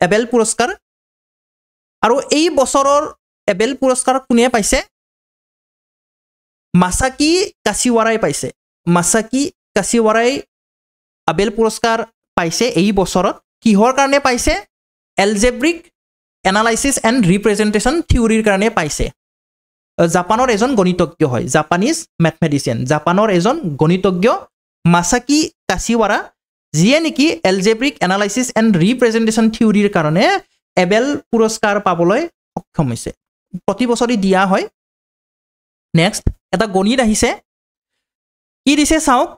এবেল পুৰস্কাৰ আৰু এই বছৰৰ এবেল পুৰস্কাৰ কোনে পাইছে মাসাকি কাছিৱাৰাই পাইছে মাসাকি কাছিৱাৰাই এবেল পুৰস্কাৰ পাইছে এই বছৰত কিহৰ কাৰণে পাইছে এলজেব্ৰিক এনালাইসিস এণ্ড ৰিপ্ৰেজেন্টেশন থিওৰিৰ কাৰণে পাইছে জাপানৰ এজন গণিতজ্ঞ হয় জাপানিজ ম্যাথমেটিচিয়ান জাপানৰ এজন গণিতজ্ঞ মাসাকি কাছিৱাৰা যিয়ে নেকি এলজেব্ৰিক এনালাইসিস এণ্ড ৰিপ্ৰেজেন্টেশন থিওৰিৰ কাৰণে এবেল পুৰস্কাৰ পাবলৈ সক্ষম হৈছে প্ৰতি বছৰে দিয়া হয় নেক্সট এটা গণিত আহিছে কি দিছে চাওক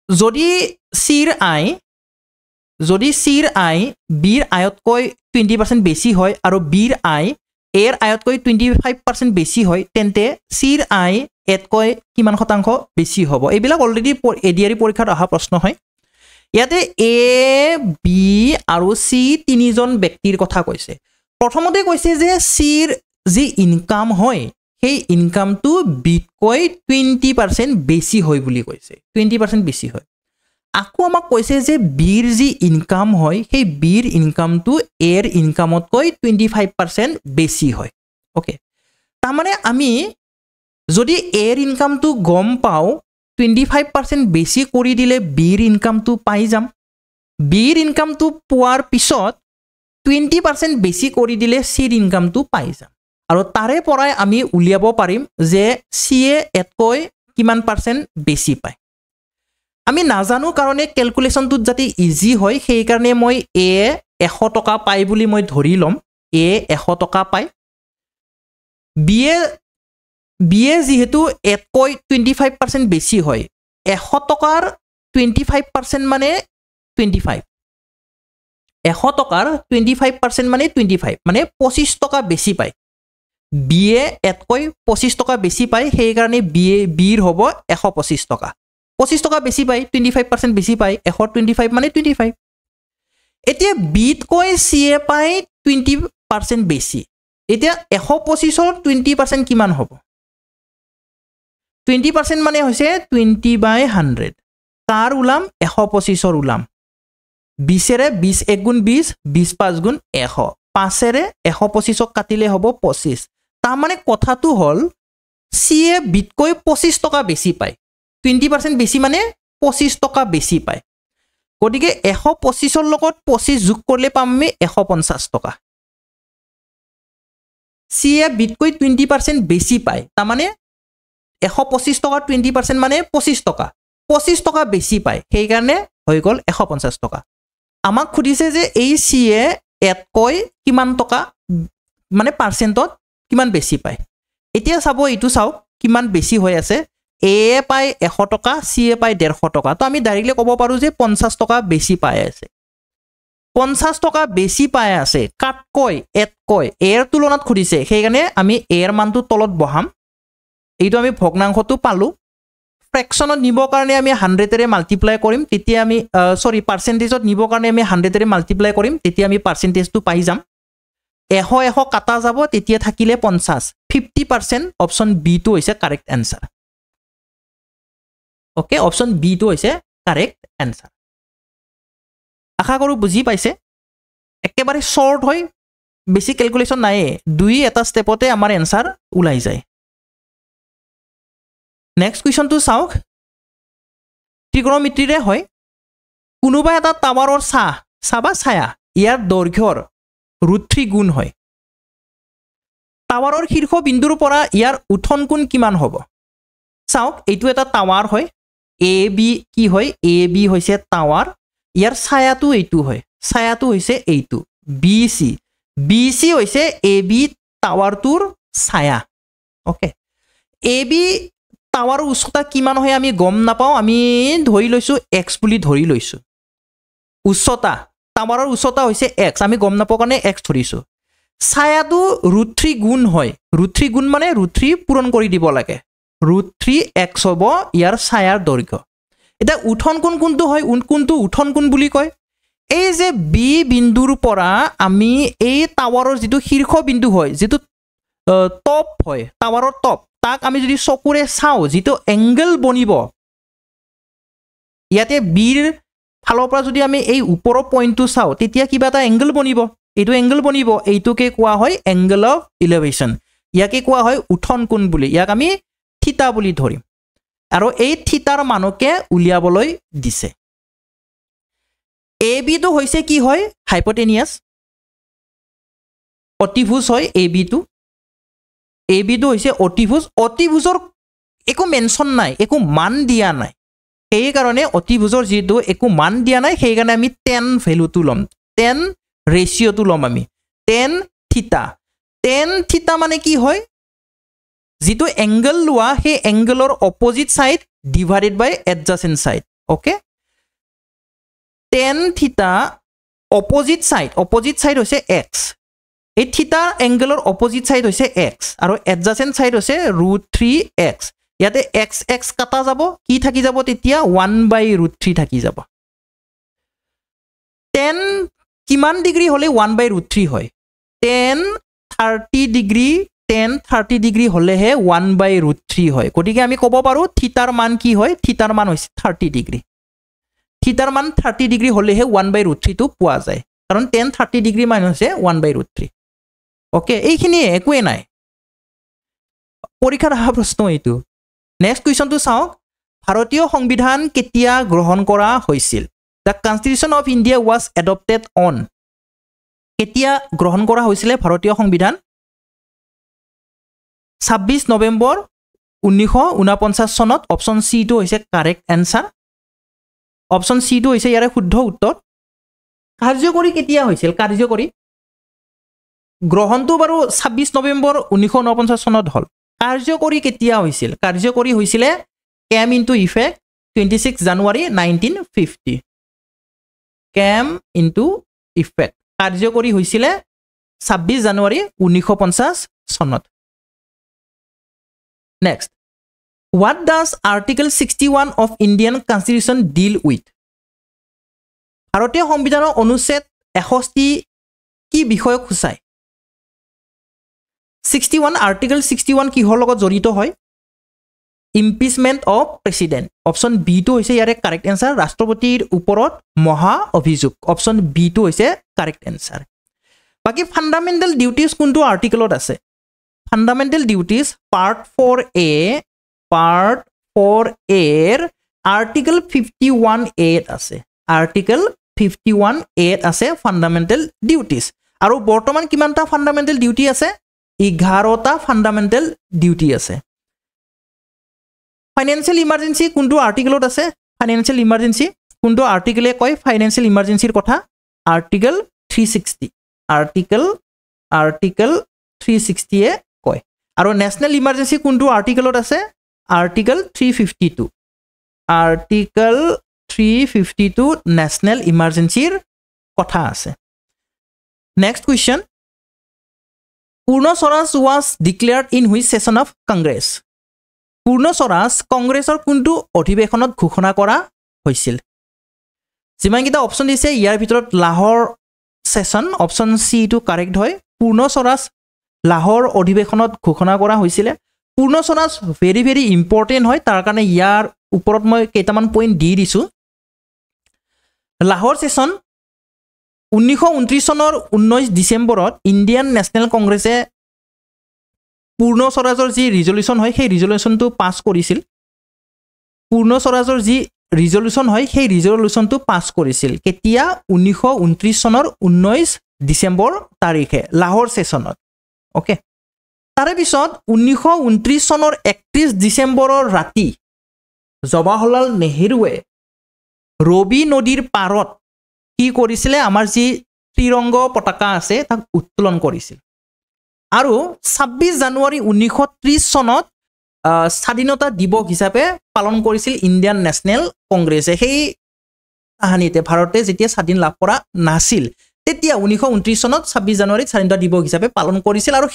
যদি চিৰ আই বিৰ আয়তকৈ 20% বেছি হয় আৰু বিৰ আই এৰ আয়তকৈ 25% বেছি হয় তেন্তে চিৰ আই এতকৈ কিমান শতাংশ বেছি হ'ব এইবিলাক অলৰেডি এডিআৰই পৰীক্ষাত অহা প্ৰশ্ন হয় ইয়াতে এ বি আৰু সি তিনিজন ব্যক্তিৰ কথা কৈছে প্ৰথমতে কৈছে যে চিৰ যি ইনকাম হয় সেই ইনকামটো বিতকৈ 20% বেছি হয় বুলি কৈছে 20% বেছি হয় আকৌ আমাক কৈছে যে বিৰ যি ইনকাম হয় সেই বিৰ ইনকামটো এৰ ইনকামতকৈ 25% বেছি হয় ওকে তাৰমানে আমি যদি এৰ ইনকামটো গম পাও 25% বেছি কৰি দিলে বিৰ ইনকামটো পাই যাম বিৰ ইনকামটো পোৱাৰ পিছত 20% বেছি কৰি দিলে চিৰ ইনকামটো পাই যাম আৰু তাৰে পৰাই আমি উলিয়াব পাৰিম যে সিয়ে এতকৈ কিমান পাৰ্সেন্ট বেছি পায় আমি নাজানো কাৰণে ক্যালকুলেশনটোত যাতে ইজি হয় সেই কাৰণে মই এ 100 টকা পাই বুলি মই ধৰি লম এ 100 টকা পাই বিয়ে যেহেতু এতকৈ 25% বেছি হয় 100 টকাৰ 25% মানে 25 100 টকাৰ 25% মানে 25 মানে 25 টকা বেছি পায় বিয়ে এতকৈ 25 টকা বেছি পায় সেই কাৰণে বিৰ হ'ব 125 টকা 25 টকা বেছি পায় 25% বেছি পায় 125 মানে 25 এতিয়া বিতকৈ সিয়ে পায় 20% বেছি এতিয়া 125 ৰ 20% কিমান হ'ব 20% মানে হৈছে 20/100 কাৰ উলাম 125 ৰ উলাম 20 ৰে 20 1 গুণ 20 20 5 গুণ 100 5 ৰে 125 কাটিলে হ'ব 25 তাৰ মানে কথাটো হল সিয়ে বিতকৈ 25 টকা বেছি পায় 20% বেছি মানে 25 টকা বেছি পায় গতিকে 125 ৰ লগত 25 যোগ কৰিলে পাম আমি 150 টকা সিয়ে বিতকৈ 20% বেছি পায় তাৰ মানে 125 টকা 20% মানে 25 টকা 25 টকা বেছি পায় সেই কাৰণে হৈ গল 150 টকা আমাক খুদিছে যে এই সিয়ে এতকৈ কিমান টকা মানে পাৰ্সেন্টত কিমান বেছি পায় এতিয়া চাব ইটো চাও কিমান বেছি হৈ আছে এ পাই 100 টকা সি পাই 150 টকা তো আমি ডাইৰেক্টলি ক'ব পাৰো যে 50 টকা বেছি পাই আছে 50 টকা বেছি পাই আছে কাটকৈ এতকৈ এৰ তুলনাত খুদিছে সেই কাৰণে আমি এৰ মানটো তলত বহাম এইটো আমি ভগ্নাংশটো পালো ফ্ৰেকশনত নিব কাৰণে আমি 100 ৰে মাল্টিপ্লাই কৰিম তেতিয়া আমি পাৰ্সেন্টেজত নিব কাৰণে আমি 100 ৰে মাল্টিপ্লাই কৰিম তেতিয়া আমি পাৰ্সেন্টেজটো পাই যাম 100 কাটা যাব তেতিয়া থাকিলে 50 50% অপশন বি টো হৈছে correct answer okay option B টো হৈছে কাৰেক্ট আনসাৰ আশা কৰোঁ বুজি পাইছে একেবাৰে শৰ্ট হয় বেছি ক্যালকুলেশন নাই দুই এটা স্টেপতে আমাৰ এনসাৰ ওলাই যায় নেক্সট কোৱেশ্চনটো চাওক ত্ৰিকোণমিতিৰে হয় কোনোবা এটা টাৱাৰৰ বা ছায়া ইয়াৰ দৈৰ্ঘ্যৰ √3 গুণ হয় টাৱাৰৰ শীৰ্ষ বিন্দুৰ পৰা ইয়াৰ উঠন কোণ কিমান হ'ব চাওক এইটো এটা টাৱাৰ হয় এ বি কি হয় এ বি হৈছে টাৱাৰ ইয়াৰ ছায়াটো এইটো হয় ছায়াটো হৈছে এইটো বি সি হৈছে A B টাৱাৰটোৰ Chhaya okay A B টাৱাৰৰ উচ্চতা কিমান হয় আমি গম নাপাওঁ আমি ধৰি লৈছো x বুলি ধৰি লৈছো উচ্চতা টাৱাৰৰ উচ্চতা হৈছে x আমি গম নাপাওঁ কাৰণে x ধৰিছো ছায়াটো √3 গুণ হয় √3 গুণ মানে √3 পূৰণ কৰি দিব লাগে √3x হ'ব ইয়াৰ ছায়াৰ দৈৰ্ঘ্য এটা উঠন কোণ কোনটো হয় কোনটো উঠন কোণ বুলি কয় এই যে বি বিন্দুৰ পৰা আমি এই টাৱাৰৰ যেটো শীৰ্ষ বিন্দু হয় যেটো টপ হয় টাৱাৰৰ টপ তাক আমি যদি চকুৰে চাও যেটো এংগল বনিব ইয়াতে বিৰ ফালৰ পৰা যদি আমি এই ওপৰৰ পইণ্টটো চাও তেতিয়া কিবা এটা এংগল বনিব এইটো এংগল বনিব এইটোকে কোৱা হয় এংগল অফ ইলেভেশন ইয়াকে কোৱা হয় উঠন কোণ বুলি ইয়াক আমি থিতা বুলি ধৰিম আৰু এই থিতাৰ মানকে উলিয়াবলৈ দিছে এ বি টো হৈছে কি হয় হাইপোটেনিয়াস অতিভুজ হয় এ বি টো হৈছে অতিভুজৰ একো মেনশন নাই একো মান দিয়া নাই এই কাৰণে অতিভুজৰ যেটো একো মান দিয়া নাই সেই কাৰণে আমি tan ভ্যালুটো লম tan ৰেশিওটো লম আমি tan থিতা মানে কি হয় যেটো এংগল লোৱা সেই এংগলৰ অপোজিট সাইড ডিভাইডেড বাই এডজাসেন্ট সাইড ওকে tan থিতা অপোজিট সাইড হৈছে x এই থিতাৰ এংগলৰ অপোজিট সাইড হৈছে x আৰু এডজাসেন্ট সাইড হৈছে √3x ইয়াতে x কাটা যাব কি থাকি যাব তেতিয়া 1/√3 থাকি যাব tan কিমান ডিগ্ৰী হলে 1/√3 হয় tan 30 ডিগ্ৰী হলেহে 1/√3 হয় গতিকে আমি ক'ব পাৰো থিতাৰ মান কি হয় থিতাৰ মান হৈছে 30 ডিগ্ৰী থিতাৰ মান 30 ডিগ্ৰী হলেহে 1/√3 টো পোৱা যায় কাৰণ tan 30 ডিগ্ৰী মান হৈছে 1/√3 ওকে এইখিনি একোৱে নাই পৰীক্ষাৰ অহা প্ৰশ্ন এইটো নেক্সট কোৱেশ্চনটো চাওক ভাৰতীয় সংবিধান কেতিয়া গ্ৰহণ কৰা হৈছিল The Constitution of India was adopted on কেতিয়া গ্ৰহণ কৰা হৈছিল ভাৰতীয় সংবিধান 26 নৱেম্বৰ 1949 চনত অপচন সি টো হৈছে কাৰেক্ট আনসাৰ অপচন সি টো হৈছে ইয়াৰে শুদ্ধ উত্তৰ কাৰ্যকৰী কেতিয়া হৈছিল কাৰ্যকৰী গ্ৰহণটো বাৰু 26 নৱেম্বৰ 1949 চনত হল কাৰ্যকৰী কেতিয়া হৈছিল কাৰ্যকৰী হৈছিল came into effect 26 জানুৱাৰী 1950 came into effect কাৰ্যকৰী হৈছিল 26 জানুৱাৰী 1950 চনত next what does article 61 of Indian Constitution deal with ভাৰতীয় সংবিধানৰ অনুচ্ছেদ 61 কি বিষয়ক সূচায় 61 আৰ্টিকল 61 কিহৰ লগত জড়িত হয় impeachment of president option B টো হৈছে ইয়াৰে কাৰেক্ট আনসাৰ ৰাষ্ট্ৰপতিৰ ওপৰত মহা অভিযোগ অপচন বি টো হৈছে কাৰেক্ট আনসাৰ বাকি ফান্ডামেন্টাল ডিউটিজ কোনটো আৰ্টিকলত আছে ফান্ডামেন্টাল ডিউটিজ পাৰ্ট 4a এৰ আৰ্টিকল 51a আছে আৰ্টিকল 51a আছে ফান্ডামেন্টাল ডিউটিজ আৰু বৰ্তমান কিমানটা ফান্ডামেন্টাল ডিউটি আছে 11টা ফান্ডামেন্টাল ডিউটি আছে ফাইনান্সিয়েল ইমাৰ্জেন্সি কোনটো আৰ্টিকলত আছে ফাইনান্সিয়েল ইমাৰ্জেন্সি কোনটো আৰ্টিকলে কয় ফাইনান্সিয়েল ইমাৰ্জেন্সিৰ কথা আৰ্টিকল 360 আৰ্টিকল 360 এ কয় আৰু ন্যাশনাল ইমাৰ্জেন্সি কোনটো আৰ্টিকলত আছে আৰ্টিকল 352 আৰ্টিকল 352 ন্যাশনাল ইমাৰ্জেন্সিৰ কথা আছে নেক্সট কোৱেশ্চন পূৰ্ণ Swaraj was declared in which session of Congress পূৰ্ণ স্বৰাজ কংগ্ৰেছৰ কোনটো অধিৱেশনত ঘোষণা কৰা হৈছিল যিমান কিটা অপচন দিছে ইয়াৰ ভিতৰত লাহোৰ সেশন অপচন সি টো কাৰেক্ট হয় পূৰ্ণ স্বৰাজ লাহোৰ অধিৱেশনত ঘোষণা কৰা হৈছিল পূৰ্ণ স্বৰাজ ভেৰি ভেৰি ইম্পৰ্টেন্ট হয় তাৰ কাৰণে ইয়াৰ ওপৰত মই কেইটামান পইণ্ট দি দিছো লাহোৰ সেশন 1929 চনৰ 19 ডিচেম্বৰত ইণ্ডিয়ান নেশ্যনেল কংগ্ৰেছে পূৰ্ণ স্বৰাজৰ যি ৰিজলিউশ্যন হয় সেই ৰিজলিউশ্যনটো পাছ কৰিছিল পূৰ্ণ স্বৰাজৰ যি ৰিজলিউশ্যন হয় সেই ৰিজলিউশ্যনটো পাছ কৰিছিল কেতিয়া 1929 চনৰ 19 ডিচেম্বৰ তাৰিখে লাহোৰ ছেছনত ওকে তাৰে পিছত 1929 চনৰ 31 ডিচেম্বৰৰ ৰাতি জৱাহৰলাল নেহৰুৱে ৰবি নদীৰ পাৰত কি কৰিছিলে আমাৰ যি ত্ৰিৰংগ পতাকা আছে তাক উত্তোলন কৰিছিল আৰু 26 জানুৱাৰী 1930 চনত স্বাধীনতা দিৱস হিচাপে পালন কৰিছিল ইণ্ডিয়ান নেশ্যনেল কংগ্ৰেছে সেই কাহিনীতে ভাৰতে যেতিয়া স্বাধীন লাভ কৰা নাছিল তেতিয়া 1929 চনত 26 জানুৱাৰীত স্বাধীনতা দিৱস হিচাপে পালন কৰিছিল আৰু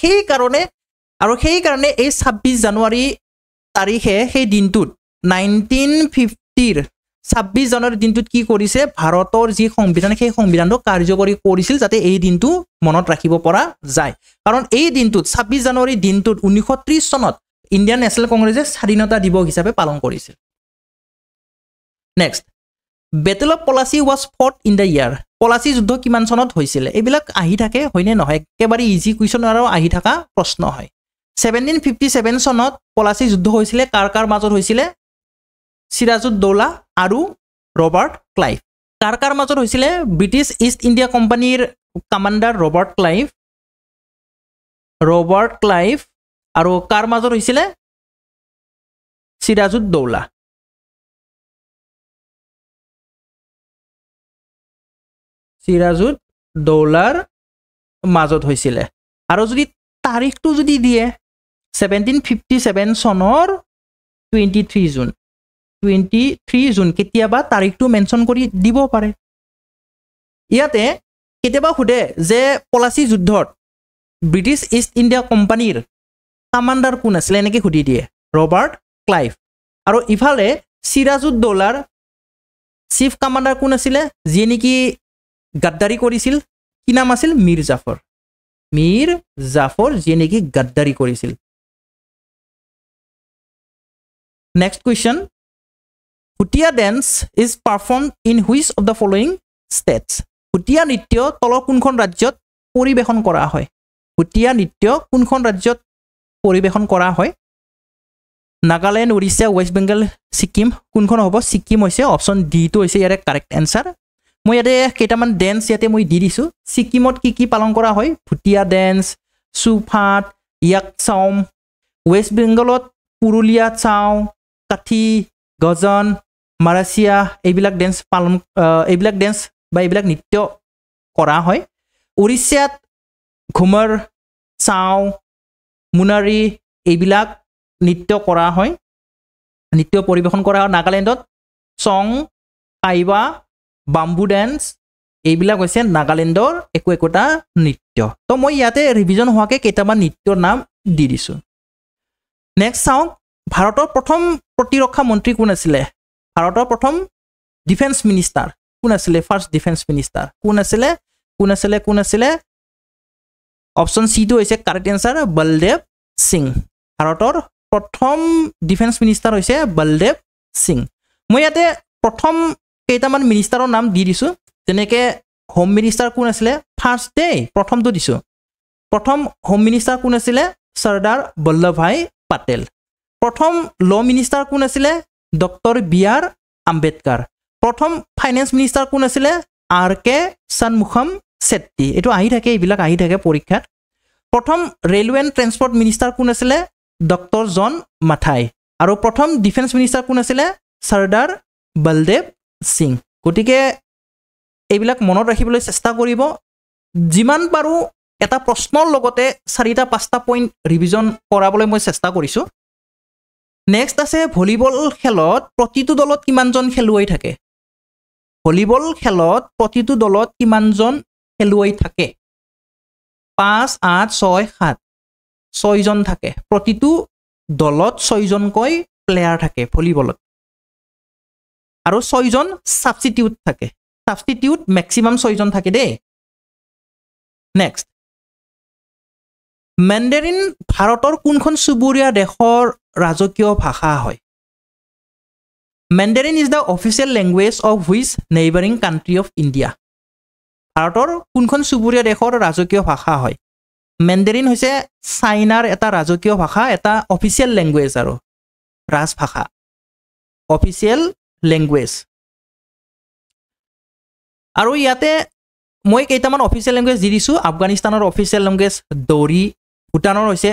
সেই কাৰণে এই 26 জানুৱাৰী তাৰিখে সেই দিনটোত 1950ৰ 26 জানুৱাৰী দিনটোত কি কৰিছে ভাৰতৰ যি সংবিধান সেই সংবিধানটো কাৰ্যকৰী কৰিছিল যাতে এই দিনটো মনত ৰাখিব পৰা যায় কাৰণ এই দিনটোত 26 জানুৱাৰী দিনটোত 1930 চনত ইণ্ডিয়ান নেশ্যনেল কংগ্ৰেছে স্বাধীনতা দিৱস হিচাপে পালন কৰিছিল next battle of Plassey was fought in the year Plassey যুদ্ধ কিমান চনত হৈছিল এইবিলাক আহি থাকে হয়নে নহয় একেবাৰে ইজি কুৱেশ্যন আৰু আহি থকা প্ৰশ্ন হয় 1757 চনত পলাচী যুদ্ধ হৈছিলে কাৰ মাজত হৈছিলে সিৰাজউদ্দৌলা আৰু ৰবাৰ্ট ক্লাইভ কাৰ মাজত হৈছিলে ব্ৰিটিছ ইষ্ট ইণ্ডিয়া কোম্পানীৰ কমাণ্ডাৰ ৰবাৰ্ট ক্লাইভ আৰু কাৰ মাজত হৈছিলে সিৰাজউদ্দৌলাৰ মাজত হৈছিলে আৰু যদি তাৰিখটো যদি দিয়ে 1757 চনৰ 23 জুন কেতিয়াবা তাৰিখটো মেনশ্যন কৰি দিব পাৰে ইয়াতে কেতিয়াবা সোধে যে পলাচী যুদ্ধত ব্ৰিটিছ ইষ্ট ইণ্ডিয়া কোম্পানীৰ কমাণ্ডাৰ কোন আছিলে এনেকৈ সুধি দিয়ে ৰবাৰ্ট ক্লাইভ আৰু ইফালে সিৰাজউদ্দৌলাৰ চিফ কমাণ্ডাৰ কোন আছিলে যিয়ে নেকি গাদ্দাৰী কৰিছিল কি নাম আছিল মীৰ জাফৰ যিয়ে নেকি গাদ্দাৰী কৰিছিল next question Bhutia dance is performed in which of the following states Bhutia নৃত্য তলৰ কোনখন ৰাজ্যত পৰিৱেশন কৰা হয় ভুটীয়া নৃত্য কোনখন ৰাজ্যত পৰিৱেশন কৰা হয় নাগালেণ্ড উৰিষ্যা ৱেষ্ট বেংগল ছিকিম কোনখন হ'ব ছিকিম হৈছে অপশ্যন ডিটো হৈছে ইয়াৰে কাৰেক্ট এনচাৰ মই ইয়াতে কেইটামান ডেন্স ইয়াতে মই দি দিছোঁ ছিকিমত কি পালন কৰা হয় ভুটীয়া ডেন্স চুফাট ইয়াকচাউম ৱেষ্ট বেংগলত পুৰুলীয়া চাও কাঠি গজন মাৰাচিয়া এইবিলাক ডেন্স বা এইবিলাক নৃত্য কৰা হয় উৰিষ্যাত ঘুমৰ চাও মুনাৰী এইবিলাক নৃত্য কৰা হয় নৃত্য পৰিৱেশন কৰা হয় নাগালেণ্ডত চং কাইবা বাম্বু ডেন্স এইবিলাক হৈছে নাগালেণ্ডৰ একোটা নৃত্য তো মই ইয়াতে ৰিভিজন হোৱাকৈ কেইটামান নৃত্যৰ নাম দি দিছোঁ নেক্সট চাওক ভাৰতৰ প্ৰথম প্ৰতিৰক্ষা মন্ত্ৰী কোন আছিলে ভাৰতৰ প্ৰথম ডিফেন্স মিনিষ্টাৰ কোন আছিলে ফাৰ্ষ্ট ডিফেন্স মিনিষ্টাৰ কোন আছিলে অপশ্যন চিটো হৈছে কাৰেক্ট এনচাৰ বলদেৱ সিং ভাৰতৰ প্ৰথম ডিফেন্স মিনিষ্টাৰ হৈছে বলদেৱ সিং মই ইয়াতে প্ৰথম কেইটামান মিনিষ্টাৰৰ নাম দি দিছোঁ যেনেকৈ হোম মিনিষ্টাৰ কোন আছিলে ফাৰ্ষ্ট প্ৰথমটো দিছোঁ প্ৰথম হোম মিনিষ্টাৰ কোন আছিলে চৰ্দাৰ বল্লভভাই পাটেল প্ৰথম ল মিনিষ্টাৰ কোন আছিলে ডক্টৰ বি আৰ আম্বেদকাৰ প্ৰথম ফাইনেন্স মিনিষ্টাৰ কোন আছিলে আৰ কে সন্মুখম ছেত্ৰী এইটো আহি থাকে এইবিলাক আহি থাকে পৰীক্ষাত প্ৰথম ৰেলৱে এণ্ড ট্ৰেন্সপৰ্ট মিনিষ্টাৰ কোন আছিলে ডক্টৰ জন মাথাই আৰু প্ৰথম ডিফেন্স মিনিষ্টাৰ কোন আছিলে চৰ্দাৰ বলদেৱ সিং গতিকে এইবিলাক মনত ৰাখিবলৈ চেষ্টা কৰিব যিমান পাৰোঁ এটা প্ৰশ্নৰ লগতে 4-5টা পইণ্ট ৰিভিজন কৰাবলৈ মই চেষ্টা কৰিছোঁ নেক্সট আছে ভলীবল খেলত প্ৰতিটো দলত কিমানজন খেলুৱৈ থাকে ভলীবল খেলত প্ৰতিটো দলত কিমানজন খেলুৱৈ থাকে 5, 8, 6, 7 6জন থাকে প্ৰতিটো দলত 6জনকৈ প্লেয়াৰ থাকে ভলীবলত আৰু 6জন সাবষ্টিটিউট থাকে সাবষ্টিটিউট ম্যাক্সিমাম 6জন থাকে দেই নেক্সট মেণ্ডাৰিন ভাৰতৰ কোনখন চুবুৰীয়া দেশৰ ৰাজকীয় ভাষা হয় Mandarin is the official language of which neighbouring country of India ভাৰতৰ কোনখন চুবুৰীয়া দেশৰ ৰাজকীয় ভাষা হয় মেণ্ডাৰিন হৈছে চাইনাৰ এটা ৰাজকীয় ভাষা এটা অফিচিয়েল লেংগুৱেজ আৰু ৰাজভাষা অফিচিয়েল লেংগুৱেজ আৰু ইয়াতে মই কেইটামান অফিচিয়েল লেংগুৱেজ দি দিছোঁ আফগানিস্তানৰ অফিচিয়েল লেংগুৱেজ দৌৰি ভূটানৰ হৈছে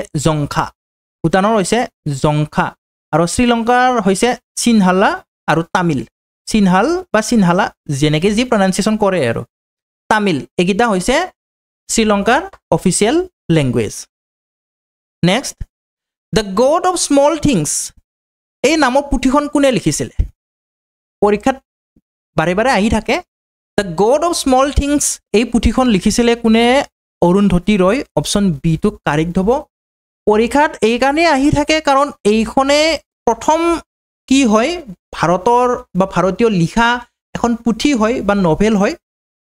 জংখা আৰু শ্ৰীলংকাৰ হৈছে চিনহালা আৰু তামিল চিনহাল বা চিনহালা যেনেকৈ যি প্ৰনাউন্সিয়েশ্যন কৰে আৰু তামিল এইকেইটা হৈছে শ্ৰীলংকাৰ official language next the god of small things এই নামৰ পুথিখন কোনে লিখিছিলে পৰীক্ষাত বাৰে বাৰে আহি থাকে the god of small things এই পুথিখন লিখিছিলে কোনে অৰুন্ধতী ৰয় অপশ্যন বিটো কাৰেক্ট হ'ব পৰীক্ষাত এইকাৰণে আহি থাকে কাৰণ এইখনে প্ৰথম কি হয় ভাৰতৰ বা ভাৰতীয় লিখা এখন পুথি হয় বা নভেল হয়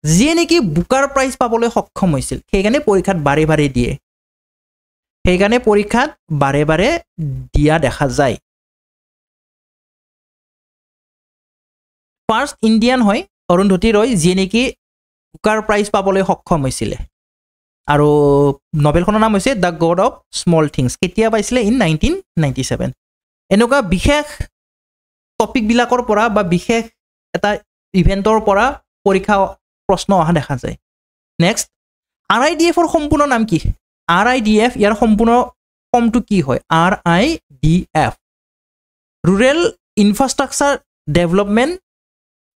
যিয়ে নেকি বুকাৰ প্ৰাইজ পাবলৈ সক্ষম হৈছিল সেইকাৰণে পৰীক্ষাত বাৰে বাৰে দিয়ে সেইকাৰণে পৰীক্ষাত বাৰে বাৰে দিয়া দেখা যায় ফাৰ্ষ্ট ইণ্ডিয়ান হয় অৰুন্ধতী ৰয় যিয়ে নেকি বুকাৰ প্ৰাইজ পাবলৈ সক্ষম হৈছিলে আৰু নভেলখনৰ নাম হৈছে the god of small things কেতিয়া পাইছিলে ইন 1997 এনেকুৱা বিশেষ টপিকবিলাকৰ পৰা বা বিশেষ এটা ইভেণ্টৰ পৰা পৰীক্ষা প্ৰশ্ন অহা দেখা যায় নেক্সট RIDFৰ সম্পূৰ্ণ নাম কি RIDF ইয়াৰ সম্পূৰ্ণ ফৰ্মটো কি হয় RIDF rural infrastructure development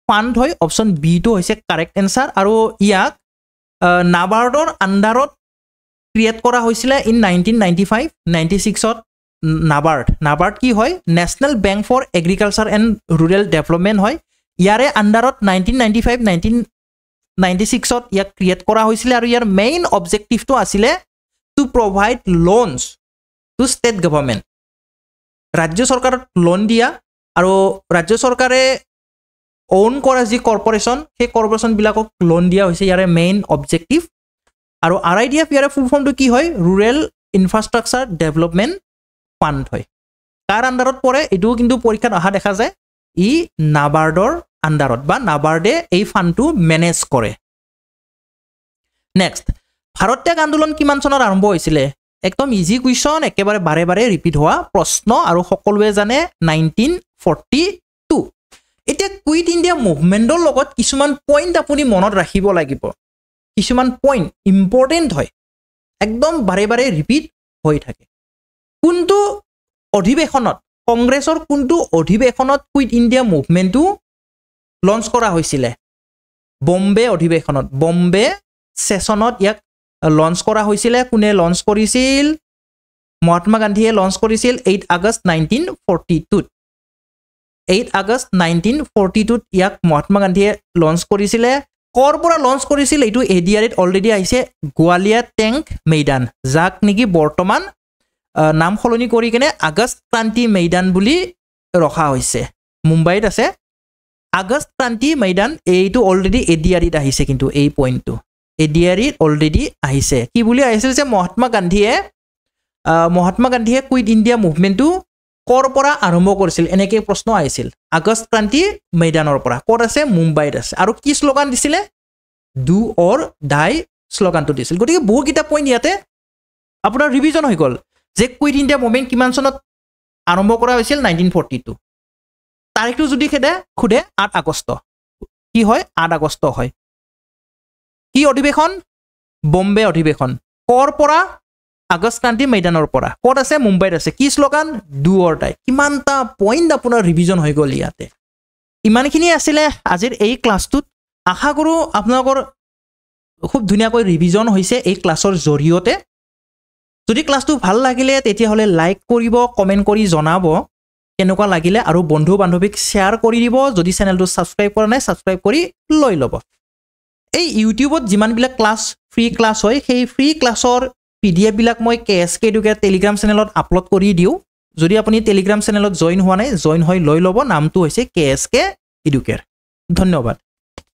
fund হয় অপশ্যন বিটো হৈছে কাৰেক্ট এনচাৰ আৰু ইয়াক নাবাৰ্ডৰ আণ্ডাৰত ক্ৰিয়েট কৰা হৈছিলে ইন 1995-96ত নাবাৰ্ড কি হয় national bank for agriculture and rural development হয় ইয়াৰে আণ্ডাৰত 1995-96ত ইয়াক ক্ৰিয়েট কৰা হৈছিলে আৰু ইয়াৰ মেইন অবজেক্টিভটো আছিলে to provide loans to state government ৰাজ্য চৰকাৰক লোন দিয়া আৰু ৰাজ্য চৰকাৰে অন কৰা যি কৰ্পৰেশ্যন সেই কৰ্পৰেশ্যনবিলাকক লোন দিয়া হৈছে ইয়াৰে মেইন অবজেক্টিভ আৰু RIDF ইয়াৰে ফুল ফৰ্মটো কি হয় ৰুৰেল ইনফ্ৰাষ্ট্ৰাকচাৰ ডেভেলপমেণ্ট ফাণ্ড হয় কাৰ আণ্ডাৰত পৰে এইটোও কিন্তু পৰীক্ষাত অহা দেখা যায় ই নাবাৰ্ডৰ আণ্ডাৰত বা নাবাৰ্ডে এই ফাণ্ডটো মেনেজ কৰে নেক্সট ভাৰত ত্যাগ আন্দোলন কিমান চনত আৰম্ভ হৈছিলে একদম ইজি কুৱেশ্যন একেবাৰে বাৰে বাৰে ৰিপিট হোৱা প্ৰশ্ন আৰু সকলোৱে জানে 1942 এতিয়া কুইট ইণ্ডিয়া মুভমেণ্টৰ লগত কিছুমান পইণ্ট আপুনি মনত ৰাখিব লাগিব কিছুমান পইণ্ট ইম্পৰ্টেণ্ট হয় একদম বাৰে বাৰে ৰিপিট হৈ থাকে কোনটো অধিৱেশনত কংগ্ৰেছৰ কোনটো অধিৱেশনত কুইট ইণ্ডিয়া মুভমেণ্টটো লঞ্চ কৰা হৈছিলে বম্বে অধিৱেশনত বম্বে ছেছনত ইয়াক লঞ্চ কৰা হৈছিলে কোনে লঞ্চ কৰিছিল মহাত্মা গান্ধীয়ে লঞ্চ কৰিছিল 8 আগষ্ট 1942 8 আগষ্ট 1942 ইয়াক মহাত্মা গান্ধীয়ে লঞ্চ কৰিছিলে কৰ পৰা লঞ্চ কৰিছিল এইটো ADRত অলৰেডি আহিছে গোৱালিয়া টেংক মৈদান যাক নেকি বৰ্তমান নাম সলনি কৰি কেনে আগষ্ট ক্ৰান্তি মৈদান বুলি ৰখা হৈছে মুম্বাইত আছে আগষ্ট ক্ৰান্তি মৈদান এইটো অলৰেডি ADRত আহিছে কিন্তু এই পইণ্টটো ADRত অলৰেডি আহিছে কি বুলি আহিছিল যে মহাত্মা গান্ধীয়ে কুইট ইণ্ডিয়া মুভমেণ্টটো কৰ পৰা আৰম্ভ কৰিছিল এনেকৈ প্ৰশ্ন আহিছিল আগষ্ট ক্ৰান্তি মৈদানৰ পৰা ক'ত আছে মুম্বাইত আছে আৰু কি শ্লোগান দিছিলে ডু অৰ ডাই শ্লোগানটো দিছিল গতিকে বহুকেইটা পইণ্ট ইয়াতে আপোনাৰ ৰিভিজন হৈ গ'ল যে কুইট ইণ্ডিয়া মুভমেণ্ট কিমান চনত আৰম্ভ কৰা হৈছিল 1942 তাৰিখটো যদি সোধে 8 আগষ্ট কি হয় 8 আগষ্ট হয় কি অধিৱেশন বম্বে অধিৱেশন কৰ পৰা আগষ্ট ক্ৰান্তি মৈদানৰ পৰা ক'ত আছে মুম্বাইত আছে কি শ্লোগান ডু অৰ ডাই কিমানটা পইণ্ট আপোনাৰ ৰিভিজন হৈ গ'ল ইয়াতে ইমানখিনি আছিলে আজিৰ এই ক্লাছটোত আশা কৰোঁ আপোনালোকৰ খুব ধুনীয়াকৈ ৰিভিজন হৈছে এই ক্লাছৰ জৰিয়তে যদি ক্লাছটো ভাল লাগিলে তেতিয়াহ'লে লাইক কৰিব কমেণ্ট কৰি জনাব কেনেকুৱা লাগিলে আৰু বন্ধু বান্ধৱীক শ্বেয়াৰ কৰি দিব যদি চেনেলটো ছাবস্ক্ৰাইব কৰা নাই ছাবস্ক্ৰাইব কৰি লৈ ল'ব এই ইউটিউবত যিমানবিলাক ক্লাছ ফ্ৰী ক্লাছ হয় সেই ফ্ৰী ক্লাছৰ PDF বিলাক মই KSK এডুকেট টেলিগ্ৰাম চেনেলত আপলোড কৰি দিওঁ যদি আপুনি টেলিগ্ৰাম চেনেলত জইন হোৱা নাই জইন হৈ লৈ ল'ব নামটো হৈছে KSK এডুকেট ধন্যবাদ